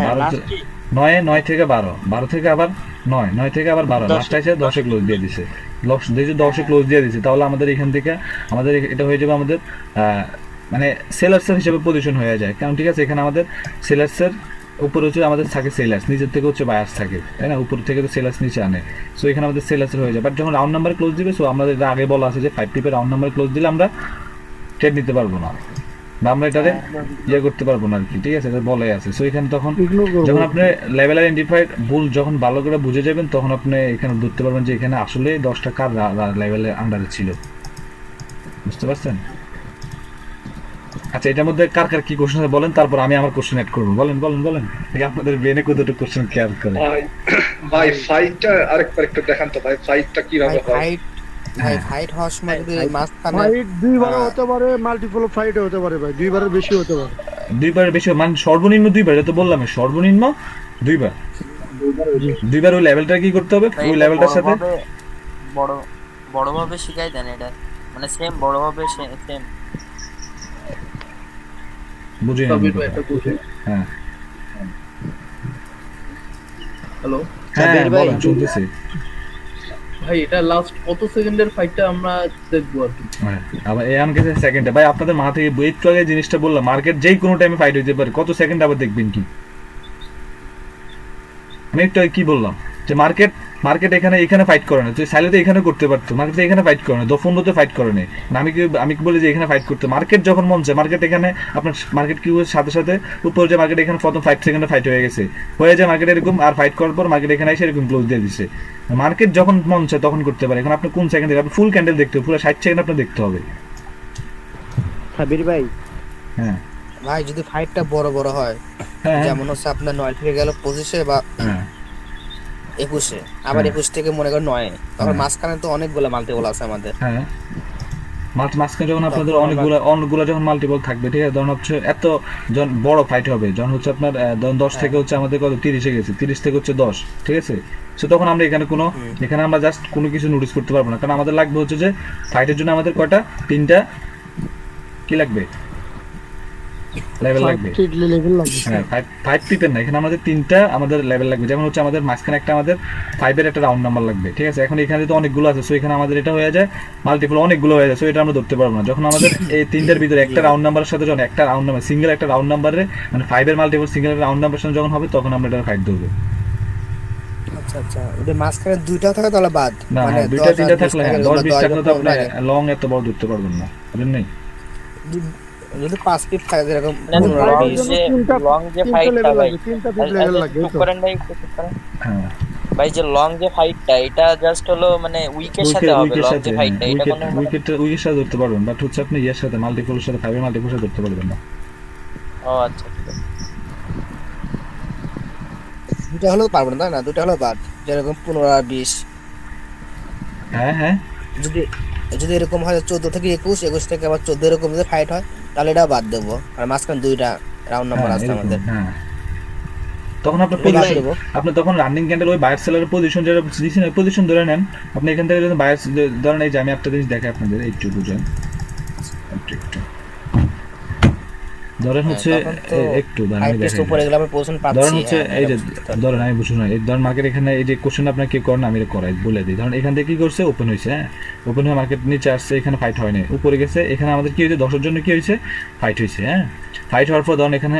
9 থেকে 12 থেকে আবার 9 থেকে আবার 12, লাস্টে এসে 10-এ ক্লোজ দিয়ে দিছে, 10-এ ক্লোজ দিয়ে দিছে, তাহলে আমাদের এখান থেকে আমাদের এটা হয়ে যাবে আমাদের মানে সেলার্সের হিসেবে পজিশন হয়ে যায়, কারণ ঠিক আছে এখানে আমাদের সেলার্সের উপরে হচ্ছে আমাদের থাকে সেলার্স, নিচের থেকে হচ্ছে বায়ার্স থাকে, তাই না, উপর থেকে তো সেলার্স নিচে আনে, সো এখানে আমাদের সেলার্সের হয়ে যায়। বাট যখন রাউন্ড নাম্বার ক্লোজ দিবে, সো আমাদের আগে বলা আছে যে 5 টিপের রাউন্ড নাম্বার ক্লোজ দিলে আমরা ট্রেড নিতে পারবো না, বা আমরা এটাতে ইয়ে করতে পারবো না আর কি, ঠিক আছে, এটা বলাই আছে। সো এখানে তখন যখন আপনি লেভেল আইডেন্টিফাইড ভুল যখন ভালো করে বুঝে যাবেন, তখন আপনি এখানে ধরতে পারবেন যে এখানে আসলে 10টা কার লেভেলের আন্ডারে ছিল, বুঝতে পারছেন? আচ্ছা, এটার মধ্যে কার কার কি কোশ্চেন বলেন, তারপর আমি আমার কোশ্চেন অ্যাড করবো। বলেন আপনাদের ব্রেনে কতটুকু কোশ্চেন কেয়ার করে। ভাই ফাইটটা আরেকবার একটু দেখান তো ভাই, ফাইটটা কিভাবে হয়? ভাই ফাইট হওয়ার সময় যদি মাঝখানে ফাইট দুইবারও হতে পারে, মাল্টিপল ফাইট হতে পারে ভাই, দুইবারের বেশি হতে পারে। দুইবারের বেশি মানে সর্বনিম্ন দুইবার, এটা তো বললাম সর্বনিম্ন দুইবার। দুইবার ওই লেভেলটা কি করতে হবে, ওই লেভেলটার সাথে বড় ভাবে শিখাই দেন এটা, মানে সেম বড় ভাবে সেম বুঝি না। হ্যাঁ হ্যালো হ্যাঁ বলেন, শুনতেছি ভাই। এটা লাস্ট কত সেকেন্ডের ফাইটটা আমরা দেখবো আর কি। আবার এই আমাকে সেকেন্ডে ভাই আপনাদের মাথা থেকে একটু আগে জিনিসটা বললাম, মার্কেট যেই কোনো টাইমে ফাইট হইতে পারে, কত সেকেন্ড আবার দেখবেন কি? আমি একটু আগে কি বললাম যে মার্কেট এখানে ফাইট করে না, তুই সাইলেতে এখানে করতে পারতো, মার্কেট এখানে ফাইট করে না, দফন্দতে ফাইট করে না। আমি কি বলি যে এখানে ফাইট করতে, মার্কেট যখন মন চায় মার্কেট এখানে আপনার মার্কেট কি সাথে সাথে উপর যে মার্কেট এখানে প্রথম 5 সেকেন্ডে ফাইট হয়ে গেছে, হয়ে যায় মার্কেট এরকম, আর ফাইট করার পর মার্কেট এখানে এসে এরকম ক্লোজ দিয়ে দিচ্ছে। মার্কেট যখন মন চায় তখন করতে পারে। এখন আপনি কোন সেকেন্ড দেখবেন, ফুল ক্যান্ডেল দেখতে হবে, পুরো 60 সেকেন্ড আপনার দেখতে হবে। সাবির ভাই হ্যাঁ ভাই যদি ফাইটটা বড় হয়, যেমন হচ্ছে আপনার 9 থেকে গেল 25-এ বা 21-এ, আবার 21 থেকে মনে করেন 9-এ, তখন মাঝখানে তো অনেকগুলো মাল্টিপল আছে আমাদের। হ্যাঁ মাঝখানে যখন আপনাদের অনেকগুলো যখন মাল্টিপল থাকবে, ঠিক আছে, ধরুন হচ্ছে এত বড় ফাইট হবে, যখন হচ্ছে আপনার 10 থেকে হচ্ছে আমাদের কত 30-এ গেছে, 30 থেকে হচ্ছে 10, ঠিক আছে। সো তখন আমরা এখানে আমরা জাস্ট কোনো কিছু নোটিস করতে পারবো না, কারণ আমাদের লাগবে হচ্ছে যে ফাইটের জন্য আমাদের কয়টা 3টা কি লাগবে, লেভেল লাগবে। হ্যাঁ 5 পিপের না, এখানে আমাদের 3টা আমাদের লেভেল লাগবে। যেমন হচ্ছে আমাদের মাঝখানে একটা আমাদের 5-এর একটা রাউন্ড নাম্বার লাগবে, ঠিক আছে। এখন এখানে তো অনেকগুলো আছে, সো এখানে আমাদের এটা হয়ে যায় মাল্টিপল অনেকগুলো হয়ে যায়, সো এটা আমরা ধরতে পারবো না। যখন আমাদের এই 3টার ভিতরে একটা রাউন্ড নাম্বারের সাথে যখন একটা রাউন্ড নাম্বার সিঙ্গেল একটা রাউন্ড নাম্বারে মানে 5-এর মাল্টিপল সিঙ্গেল রাউন্ড নাম্বারের সাথে যখন হবে, তখন আমরা এটা ফাইট ধরবো। আচ্ছা যদি মাঝখানে দুইটা থাকে তাহলে বাদ, মানে 2-3টা থাকলে 10-20 থাকলে তো আপনি লং এত বড় ধরতে পারবেন না, বুঝলেন নাই? যদি 5 পিপ থাকে যেরকম লং যে ফাইটটা ভাই, ভাই যে লং যে ফাইটটা, এটা জাস্ট হলো মানে উইকের সাথে হবে। লং যে ফাইটটা এটা কোনো উইকের সাথে ধরতে পারবেন, বাট হচ্ছে আপনি এর সাথে মাল্টিপলের সাথে 5-এর মাল্টিপলের সাথে ধরতে পারবেন না। ও আচ্ছা ঠিক আছে, দুটো হলেও পারবেন না, দুটো হলেও বাদ, যেরকম 15 আর 20। হ্যাঁ যদি এরকম হয় 14 থেকে 21 থেকে আবার 14 এরকম যদি ফাইট হয়, তাহলে এটা বাদ দেবো। আর মাঝখানে 2টা রাউন্ড নাম্বার আছে আমাদের। হ্যাঁ তখন আপনি তখন রানিং ক্যান্ডেল ওই বায়ার সেলারের পজিশন যেটা দিয়েছেন ওই পজিশন ধরে নেন। আপনি এখান থেকে যদি বায়ার ধরেন, এই যে আমি একটা জিনিস দেখাই আপনাদের, একটু বুঝেন, একটু ধরেন হচ্ছে একটু ধরেন হচ্ছে এই যে ধরেন আমি বুঝুন না, এই ধরেন মার্কেট এখানে এই যে কোশ্চেন আপনার কি করেন আমি করাই বলে দিই। ধরেন এখান থেকে কি করছে, ওপেন হয়েছে, হ্যাঁ ওপেন হয়ে মার্কেট নিচে আসছে, এখানে ফাইট হয় না, উপরে গেছে, এখানে আমাদের কি হয়েছে 10-এর জন্য কি হয়েছে ফাইট হয়েছে। হ্যাঁ ফাইট হওয়ার পর ধরেন এখানে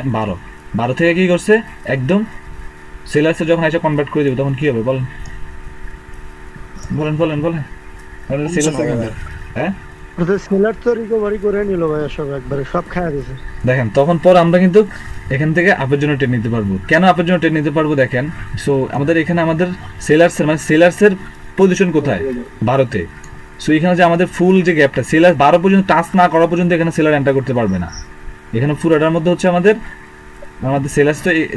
12 থেকে কি করছে একদম সেলার্সে যখন এসে কনভার্ট করে দেবে, তখন কি হবে বলেন হ্যাঁ সেলার তো রিকভারি করে নিল ভাই, সব একবারে সব খায় দিয়েছে। দেখেন তখন পর আমরা কিন্তু এখান থেকে আপের জন্য ট্রেড নিতে পারবো। কেন আপের জন্য ট্রেড নিতে পারবো দেখেন, সো আমাদের এখানে আমাদের সেলার্সের পজিশন কোথায় 12-তে। সো এখানে যে আমাদের ফুল যে গ্যাপটা সেলার 12 পর্যন্ত টাচ না করা পর্যন্ত এখানে সেলার এন্টার করতে পারবে না। এখানে পুরোটার মধ্যে হচ্ছে আমাদের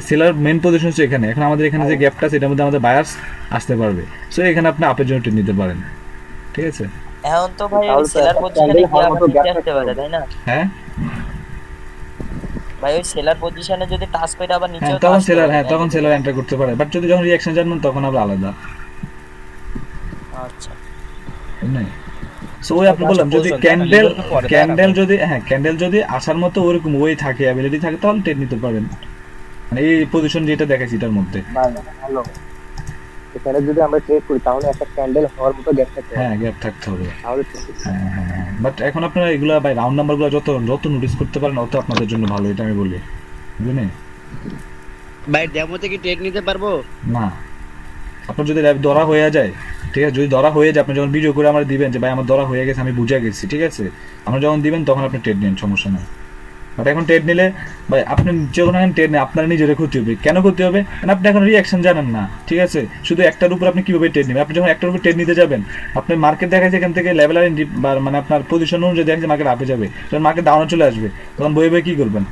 সেলার মেইন পজিশন হচ্ছে এখানে। এখন আমাদের এখানে যে গ্যাপটা আছে এটার মধ্যে আমাদের বায়ার্স আসতে পারবে, সো এখানে আপনি আপের জন্য ট্রেড নিতে পারেন, ঠিক আছে। এখন তো ভাই ওই সেলার পজিশনে কি আপনি নিতে আসতে পারে, তাই না? হ্যাঁ ভাই ওই সেলার পজিশনে যদি টাচ করে আবার নিচে তখন সেলার এন্টার করতে পারে, বাট যদি যখন রিঅ্যাকশন জানবেন তখন আবার আলাদা। আচ্ছা নাই সো ওই আপনি বললাম যদি ক্যান্ডেল যদি আসার মতো ওরকম ওই থাকে, অ্যাবিলিটি থাকে, তাহলে ট্রেড নিতে পারেন। মানে এই পজিশন যেটা দেখাচ্ছি এটার মধ্যে ভালো এখানে যদি আমরা ট্রেড করি তাহলে একটা ক্যান্ডেল হওয়ার মতো গ্যাপ থাকতে হবে। হ্যাঁ গ্যাপ থাকতে হবে তাহলে হ্যাঁ বাট এখন আপনারা এগুলা বাই রাউন্ড নাম্বারগুলো যত নোটিস করতে পারেন তত আপনাদের জন্য ভালো, এটা আমি বলি, বুঝলেন ভাই। ডেমো থেকে ট্রেড নিতে পারবো না, আপনার যদি ধরা হয়ে যায়, ঠিক আছে, যদি ধরা হয়ে যায় আপনি যখন ভিডিও করে আমার দিবেন যে ভাই আমার ধরা হয়ে গেছে আমি বুঝে গেছি, ঠিক আছে, আমরা যখন দিবেন তখন আপনি ট্রেড নেন, সমস্যা নেই। বাট এখন ট্রেড নিলে ভাই আপনি যখন এখন ট্রেড নেন আপনার নিজের ক্ষতি হবে। কেন ক্ষতি হবে? কারণ আপনি এখন রিঅ্যাকশন জানেন না, ঠিক আছে, শুধু একটার উপর আপনি কিভাবে ট্রেড নেবেন। আপনি যখন একটার উপর ট্রেড নিতে যাবেন, আপনি মার্কেট দেখাচ্ছে এখান থেকে লেভেল মানে আপনার পজিশন অনুযায়ী দেখাচ্ছে মার্কেট আপে যাবে, যখন মার্কেট ডাউনে চলে আসবে তখন বই কি করবেন?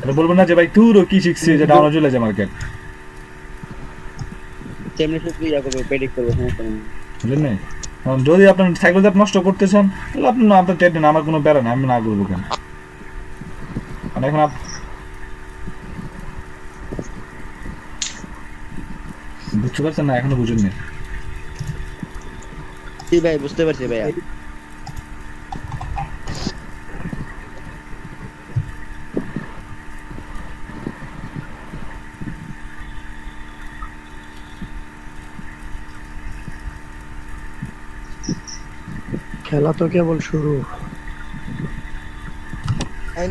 এটা বলবেন না যে ভাই তুরও কি শিখছি যে ডাউনে চলে যায় মার্কেট, বুঝলেন না? যদি আপনার সাইকেল দিয়ে নষ্ট করতে চান তাহলে আপনি আপনার টেট নেন, আমার কোনো প্যারা নাই, আমি না করবো কেন। মানে এখন বুঝতে পারছেন না? এখনো বুঝেন না? জি ভাই বুঝতে পারছি ভাইয়া। খেলা তো কেবল শুরু।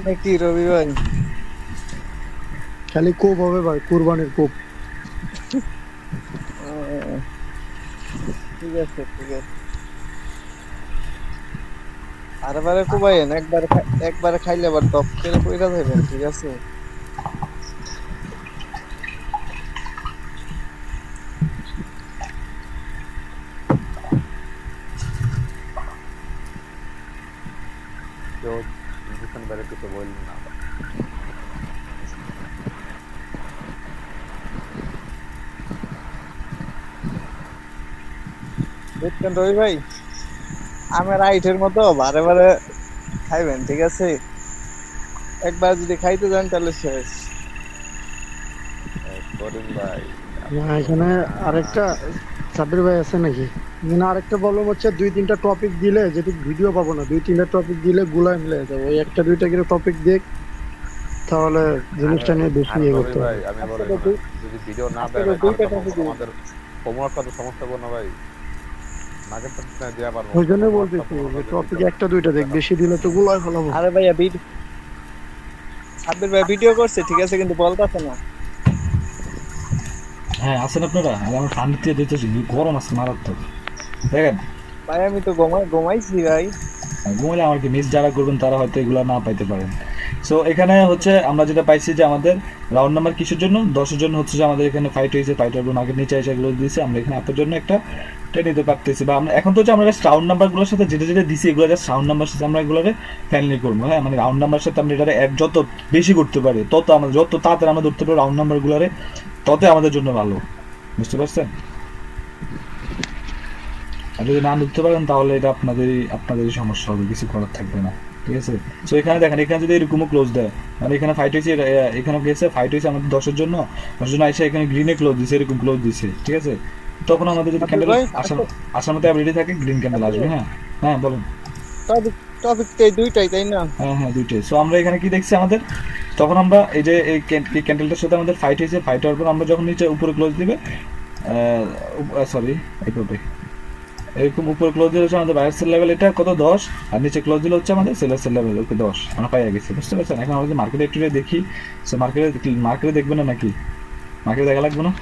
নাকি রবি ভাই খালি কোপ হবে ভাই, কুরবানির কোপ। ঠিক আছে ঠিক আছে, আরবারে কোবাইন, একবারে খাইলে আবার টপ খেলে কইরা যাবেন, ঠিক আছে? কেউ ইঞ্জেকশন বাইরে কিছু বললেন না। দেখছেন রবি ভাই, আমার রাইটের মতো বারে বারে খাইবেন, ঠিক আছে? একবার যদি খাইতে যান তাহলে শেষ। করিম ভাই না এখানে আরেকটা সাবির ভাই আছে নাকি? এখানে আরেকটা প্রবলেম হচ্ছে 2-3টা টপিক দিলে যদি ভিডিও পাবো না, 2-3টা টপিক দিলে গুলায় মিলে যাবে। ওই একটা দুইটা করে টপিক দেখ, তাহলে জিনিসটা নিয়ে বেশি ইয়ে করতে হবে। ভাই আমি বলি যদি ভিডিও না দেয় আমাদের হোমওয়ার্ক কত সমস্যা করব না ভাই, নাকে তো দেয়া পারবো। ওই জন্য বলতেছি যে টপিক একটা দুইটা দেখ, বেশি দিলে তো গুলায় ফেলাবো। আরে ভাইয়া সাব্বির ভাই ভিডিও করছে, ঠিক আছে, কিন্তু বলতাছে না। হ্যাঁ আছেন আপনারা? আমার ঠান্ডা দিতেছি, গরম আছে মারাত্মক। দেখেন ভাই আমি তো ঘুমাইছি ভাই। ঘুমাইলে আমার কি মিস যারা করবেন তারা হয়তো এগুলো না পাইতে পারেন। সো এখানে হচ্ছে আমরা যেটা পাইছি যে আমাদের রাউন্ড নাম্বার কিসের জন্য, 10-এর জন্য হচ্ছে যে আমাদের এখানে ফাইট হয়েছে, ফাইটার আগে নিচে এসে এগুলো দিয়েছে, আমরা এখানে আপনার জন্য একটা নিতে পারতেছি। বা আমরা এখন তো হচ্ছে আমরা রাউন্ড নাম্বারগুলোর সাথে যেটা যেটা দিছি এগুলো জাস্ট রাউন্ড নাম্বার সাথে আমরা এগুলোরে ফ্যামিলি করবো। হ্যাঁ মানে রাউন্ড নাম্বার সাথে আমরা এটা অ্যাড যত বেশি করতে পারি তত আমরা যত তাড়াতাড়ি আমরা ধরতে পারি রাউন্ড নাম্বারগুলোরে, তত আমাদের জন্য ভালো। বুঝতে পারছেন? আর যদি না ধরতে পারেন তাহলে এটা আপনাদেরই সমস্যা হবে, কিছু করার থাকবে না, ঠিক আছে? সো এখানে দেখেন, এখানে যদি এরকমও ক্লোজ দেয়, মানে এখানে ফাইট হয়েছে, এখানে গেছে ফাইট হয়েছে আমাদের 10-এর জন্য এসে এখানে গ্রিনে ক্লোজ দিছে, এরকম ক্লোজ দিছে, ঠিক আছে? তখন আমাদের যদি ক্যান্ডেল আসার মতো অ্যাবিলিটি থাকে গ্রিন ক্যান্ডেল আসবে। হ্যাঁ হ্যাঁ বলুন। টপিক দুইটাই তাই না? হ্যাঁ দুইটাই। সো আমরা এখানে কি দেখছি আমাদের, তখন আমরা এই যে এই ক্যান্ডেলটার সাথে আমাদের ফাইট হয়েছে, ফাইট হওয়ার পর আমরা যখন নিচে উপরে ক্লোজ দিবে, সরি এইভাবে এরকম উপরে ক্লোজ দিলে হচ্ছে আমাদের বায়ার্সের লেভেল এটা কত 10, আর নিচে ক্লোজ দিলে হচ্ছে আমাদের সেলার্সের লেভেল ওকে 10, আমরা পাইয়া গেছি। বুঝতে পারছেন? এখন আমাদের মার্কেটে একটু দেখি। সো মার্কেটে দেখবেন না নাকি? মার্কেটে দেখা লাগবে না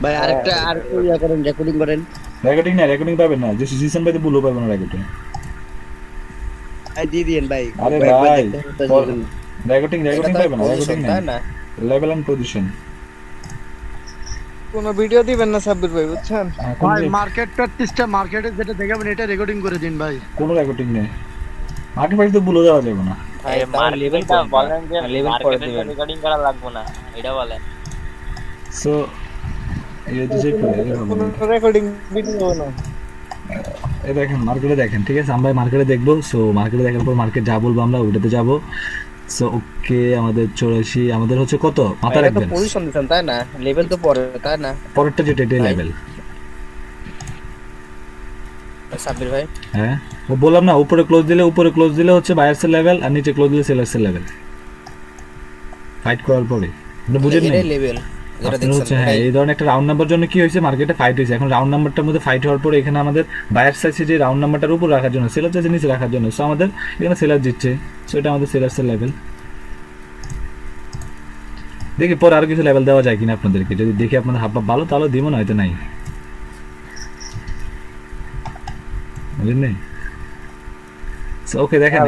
ভাই? আরেকটা আর ইয়া করেন, রেকর্ডিং করেন। রেকর্ডিং পাবেন না, যে সিজন বাইতে বুলো পাবেন না রেকর্ডিং। ভাই দিয়ে দিয়েন ভাই। আরে ভাই রেকর্ডিং পাবেন না, রেকর্ডিং না, লেভেল এন্ড পজিশন কোন ভিডিও দিবেন না সাব্বির ভাই, বুঝছেন? ভাই মার্কেট প্র্যাকটিসটা মার্কেটে যেটা দেখাবেন এটা রেকর্ডিং করে দিন ভাই। কোনো রেকর্ডিং নেই, মার্কেট প্রাইস তো ভুলে যাওয়া যাবে না। ভাই লেভেলটা বলেন যে মার্কেটে রেকর্ডিং করা লাগবে না, এটা বলেন। সো এই যে রেকর্ডিং ভিডিও না, এই দেখেন মার্কেটে দেখেন, ঠিক আছে? আমরা মার্কেটে দেখবো। সো মার্কেটে দেখার পর মার্কেট যা বলবো আমরা ওটাতে যাবো। সো ওকে আমাদের 84 আমাদের হচ্ছে কত মাথা রাখবেন, পজিশন দিবেন তাই না? লেভেল তো পরে তাই না? পরেরটা যেটা এটা লেভেল। সাব্বির ভাই হ্যাঁ ও বললাম না, উপরে ক্লোজ দিলে হচ্ছে বায়ার্সের লেভেল, আর নিচে ক্লোজ দিলে সেলার্সের লেভেল। ফাইট করার পরে আপনি বুঝেন না এই লেভেল যেটা দেখছেন? হচ্ছে হ্যাঁ এই ধরনের একটা রাউন্ড নাম্বার জন্য কি হয়েছে, মার্কেটে ফাইট হয়েছে। এখন রাউন্ড নাম্বারটার মধ্যে ফাইট হওয়ার পরে এখানে আমাদের বায়ার চাইছে যে রাউন্ড নাম্বারটার উপর রাখার জন্য, সেলার চাইছে নিচে রাখার জন্য। সো আমাদের এখানে সেলার দিচ্ছে, সো এটা আমাদের সেলার্সের লেভেল। দেখি পরে আরো কিছু লেভেল দেওয়া যায় কিনা আপনাদেরকে, যদি দেখি আপনাদের হাব ভালো তাহলে দিব, না হয়তো নাই। বুঝলেন নাই? ওকে দেখেন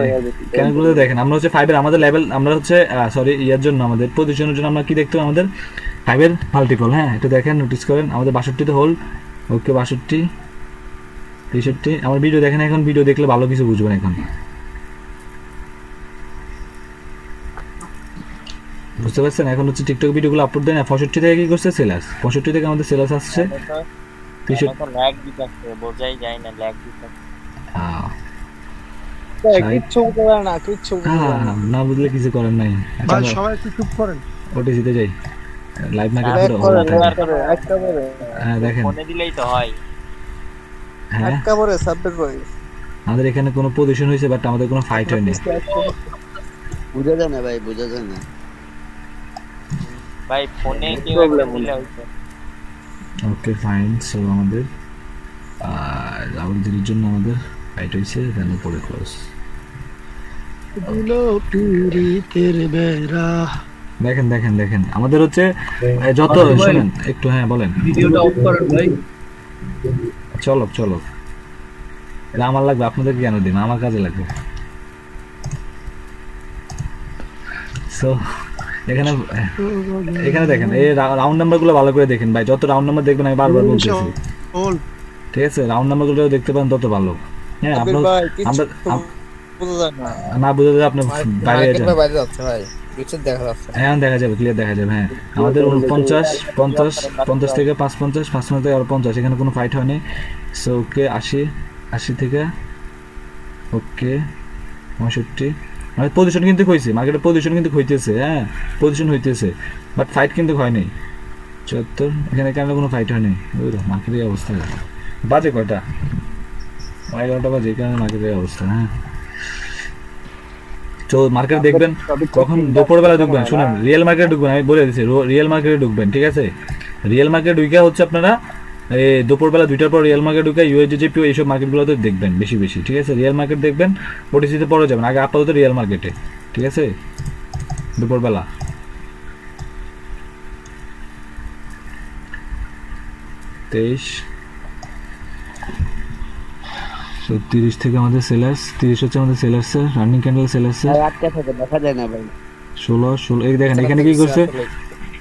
ক্যানগুলো দেখেন, আমরা হচ্ছে 5 এর আমাদের লেভেল, আমরা হচ্ছে সরি ইয়ার জন্য আমাদের পজিশনের জন্য আমরা কি দেখতে হবে, আমাদের 5 এর মাল্টিপল। হ্যাঁ এটা দেখেন, নোটিস করেন আমাদের 62 তে হোল্ড। ওকে 62 63 আমার ভিডিও দেখেন, এখন ভিডিও দেখলে ভালো কিছু বুঝবেন। এখন বুঝতে পারছেন? এখন হচ্ছে টিকটক ভিডিওগুলো আপলোড দেন, 65 থেকে কি করছে সেলার্স, 65 থেকে আমাদের সেলার্স আসছে। কিছু তো ল্যাগ দিতেছে, বোঝাই যায় না ল্যাগ দিতেছে। কিচ্ছু করে না, কিচ্ছু না বুঝলে কিছু করার নাই। ভাই সবাই একটু চুপ করেন। ওটিসিতে যাই, লাইভ মার্কেট হ্যাঁ দেখেন ফোনে দিলেই তো হয়। হ্যাঁ একেবারে সাবমিট ভাই, আমাদের এখানে কোনো পজিশন হয়েছে বাট আমাদের কোনো ফাইট হয়নি। বুঝা যায় না ভাই, বুঝা যায় না ভাই ফোনে কেউ একটা দিলে হইতো। Okay fine. সো আমাদের আমাদের জন্য আমাদের ফাইট হয়েছে, দেন উপরে ক্লোজ। দেখেন দেখেন দেখেন আমাদের হচ্ছে যত শুনেন একটু, হ্যাঁ বলেন। ভিডিওটা অফ করেন ভাই। চলো চলো, এটা আমার লাগবে, আপনাদের কেন দিন, আমার কাজে লাগবে। সো এখানে এখানে দেখেন এই রাউন্ড নাম্বার গুলো ভালো করে দেখেন ভাই, যত রাউন্ড নাম্বার দেখবেন আমি বারবার বলতেছি, ঠিক আছে? রাউন্ড নাম্বার গুলো দেখতে পান তত ভালো। হ্যাঁ আপনার আমরা না বুঝা যায় আপনি বাইরে যাচ্ছে ভাই, কিছু দেখা যাচ্ছে। হ্যাঁ দেখা যাবে, ক্লিয়ার দেখা যাবে। হ্যাঁ আমাদের 49 50 50 থেকে 550 550 থেকে আরো 50, এখানে কোনো ফাইট হয়নি। সো ওকে 80 80 থেকে ওকে 65। মানে পজিশন কিন্তু হয়েছে, মার্কেটের পজিশন কিন্তু হইতেছে, হ্যাঁ পজিশন হইতেছে, বাট ফাইট কিন্তু হয়নি। 74 এখানে কেন কোনো ফাইট হয়নি? ওই তো মার্কেটের অবস্থা। বাজে কয়টা? 11টা বাজে, এই কারণে মার্কেটের অবস্থা। হ্যাঁ তো মার্কেট দেখবেন কখন দুপুরবেলা ঢুকবেন, শুনেন রিয়েল মার্কেটে ঢুকবেন, আমি বলে দিচ্ছি রিয়েল মার্কেটে ঢুকবেন, ঠিক আছে? রিয়েল মার্কেট ঢুকে হচ্ছে আপনারা এই দুপুরবেলা 2টার পর রিয়েল মার্কেট ঢুকে ইউএসডিজিপি এইসব মার্কেটগুলোতে দেখবেন বেশি বেশি, ঠিক আছে? রিয়েল মার্কেট দেখবেন, ওটিসিতে পরে যাবেন, আগে আপাতত রিয়েল মার্কেটে, ঠিক আছে? দুপুরবেলা তেইশ 30 থেকে আমাদের সেলার্স, 30 হচ্ছে আমাদের সেলার্সের রানিং ক্যান্ডেল সেলার্সের, আটকা থাকে দেখা যায় না ভাই। 16 এই দেখেন এখানে কি করছে,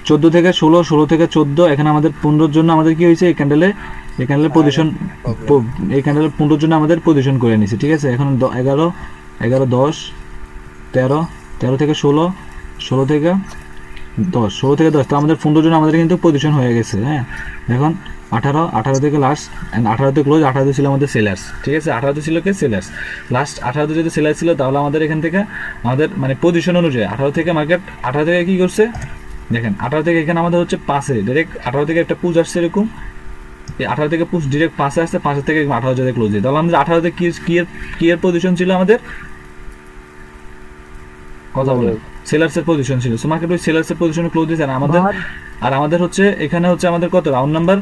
14 থেকে 16 16 থেকে 14, এখানে আমাদের 15 জন্য আমাদের কি হয়েছে, এই ক্যান্ডেলের পজিশন, এই ক্যান্ডেলের 15 জন্য আমাদের পজিশন করে নিয়েছে, ঠিক আছে? এখন 11 11 10 13 13 থেকে 16 16 থেকে 10 16 থেকে 10, তো আমাদের 15 জন্য আমাদের কিন্তু পজিশন হয়ে গেছে। হ্যাঁ এখন 18 18 থেকে লাস্ট, অ্যান্ড 18তে ক্লোজ, 18তে ছিল আমাদের সেলার্স, ঠিক আছে? 18তে ছিল কে সেলার্স, লাস্ট 18তে যদি সেলার্স ছিল তাহলে আমাদের এখান থেকে আমাদের মানে পজিশন অনুযায়ী 18 থেকে মার্কেট 18 থেকে কি করছে দেখেন, 18 থেকে এখানে আমাদের হচ্ছে 5-এ ডাইরেক্ট 18 থেকে একটা পুশ আসছে এরকম, এই 18 থেকে পুশ ডিরেক্ট 5-এ আসছে, 5 থেকে 18 যাতে ক্লোজ দিয়ে, তাহলে আমাদের 18তে কি এর পজিশন ছিল আমাদের, কথা বলে সেলার্সের পজিশন ছিল। সো মার্কেট ওই সেলার্সের পজিশনে ক্লোজ দিয়েছে আমাদের, আর আমাদের হচ্ছে এখানে হচ্ছে আমাদের কত রাউন্ড নাম্বার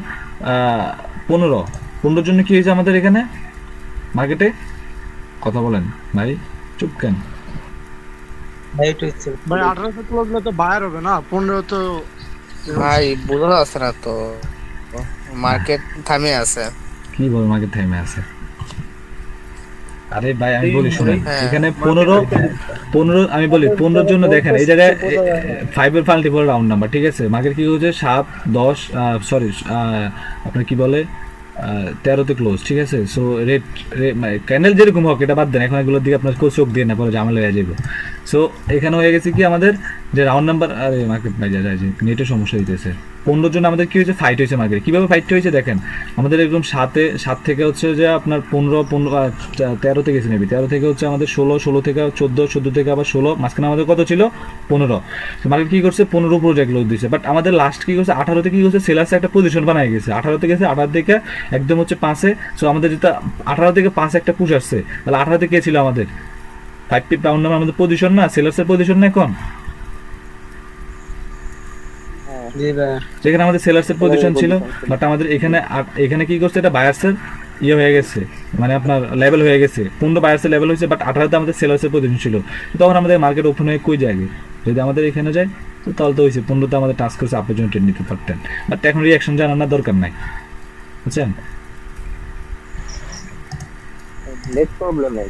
15 জন্য কি হয়েছে আমাদের এখানে মার্কেটে, কথা বলেন ভাই, চুপ কেন ভাই? 18 ক্লোজ হলে তো বায়ার হবে না, 15 তো ভাই বোঝা যাচ্ছে না তো, মার্কেট থামে আছে। কি বল মার্কেট থামে আছে? আরে ভাই আমি বলি শুনেন, এখানে 15 আমি বলি 15 জন্য দেখেন এই জায়গায় 5 এর মাল্টিপল রাউন্ড নাম্বার, ঠিক আছে? মার্কেট কি হচ্ছে 7 10 সরি আপনার কি বলে 13তে ক্লোজ, ঠিক আছে? সো রেড ক্যান্ডেল যেরকম হোক এটা বাদ দেন, এখন এগুলোর দিকে আপনার চোখ দিয়ে না, পরে ঝামেলা হয়ে যাবে। সো এখানে হয়ে গেছে কি আমাদের যে রাউন্ড নাম্বার, আরে মার্কেট ভাই যায় নেটের সমস্যা হইতেছে, 15 জন্য আমাদের কি হয়েছে ফাইট হয়েছে মার্কেট। কীভাবে ফাইট হয়েছে দেখেন, আমাদের একদম 7 থেকে হচ্ছে যে আপনার 15 13তে গেছে নেবি, 13 থেকে হচ্ছে আমাদের 16 16 থেকে 14 14 থেকে আবার 16, মাঝখানে আমাদের কত ছিল 15। তো মার্কেট কী করছে 15 প্রজেক্ট লোড দিচ্ছে, বাট আমাদের লাস্ট কী করছে 18তে কী করছে সেলার্সে একটা পজিশন বানায় গেছে, 18তে গেছে 18 থেকে একদম হচ্ছে 5-এ। সো আমাদের যেটা 18 থেকে 5 একটা পুশ আসছে, তাহলে 18তে কে ছিল আমাদের 5 পিপ রাউন্ড নাম্বার আমাদের পজিশন না, সেলার্সের পজিশন না এখন, যেখানে আমাদের সেলার্সের পজিশন ছিল, বাট আমাদের এখানে কি করছে এটা বায়ার্সের ইয়ে হয়ে গেছে, মানে আপনার লেভেল হয়ে গেছে, 15 বায়ার্সের লেভেল হয়েছে, বাট 18তে আমাদের সেলার্সের পজিশন ছিল, তখন আমাদের মার্কেট ওপেন হয়ে কই যায়, যদি আমাদের এখানে যায় তো তাহলে তো হয়েছে 15তে আমাদের টাস্ক করছে, আপনি জন্য ট্রেড নিতে পারতেন, বাট এখন রিয়াকশন জানানোর দরকার নাই, বুঝছেন? নেট প্রবলেম নাই।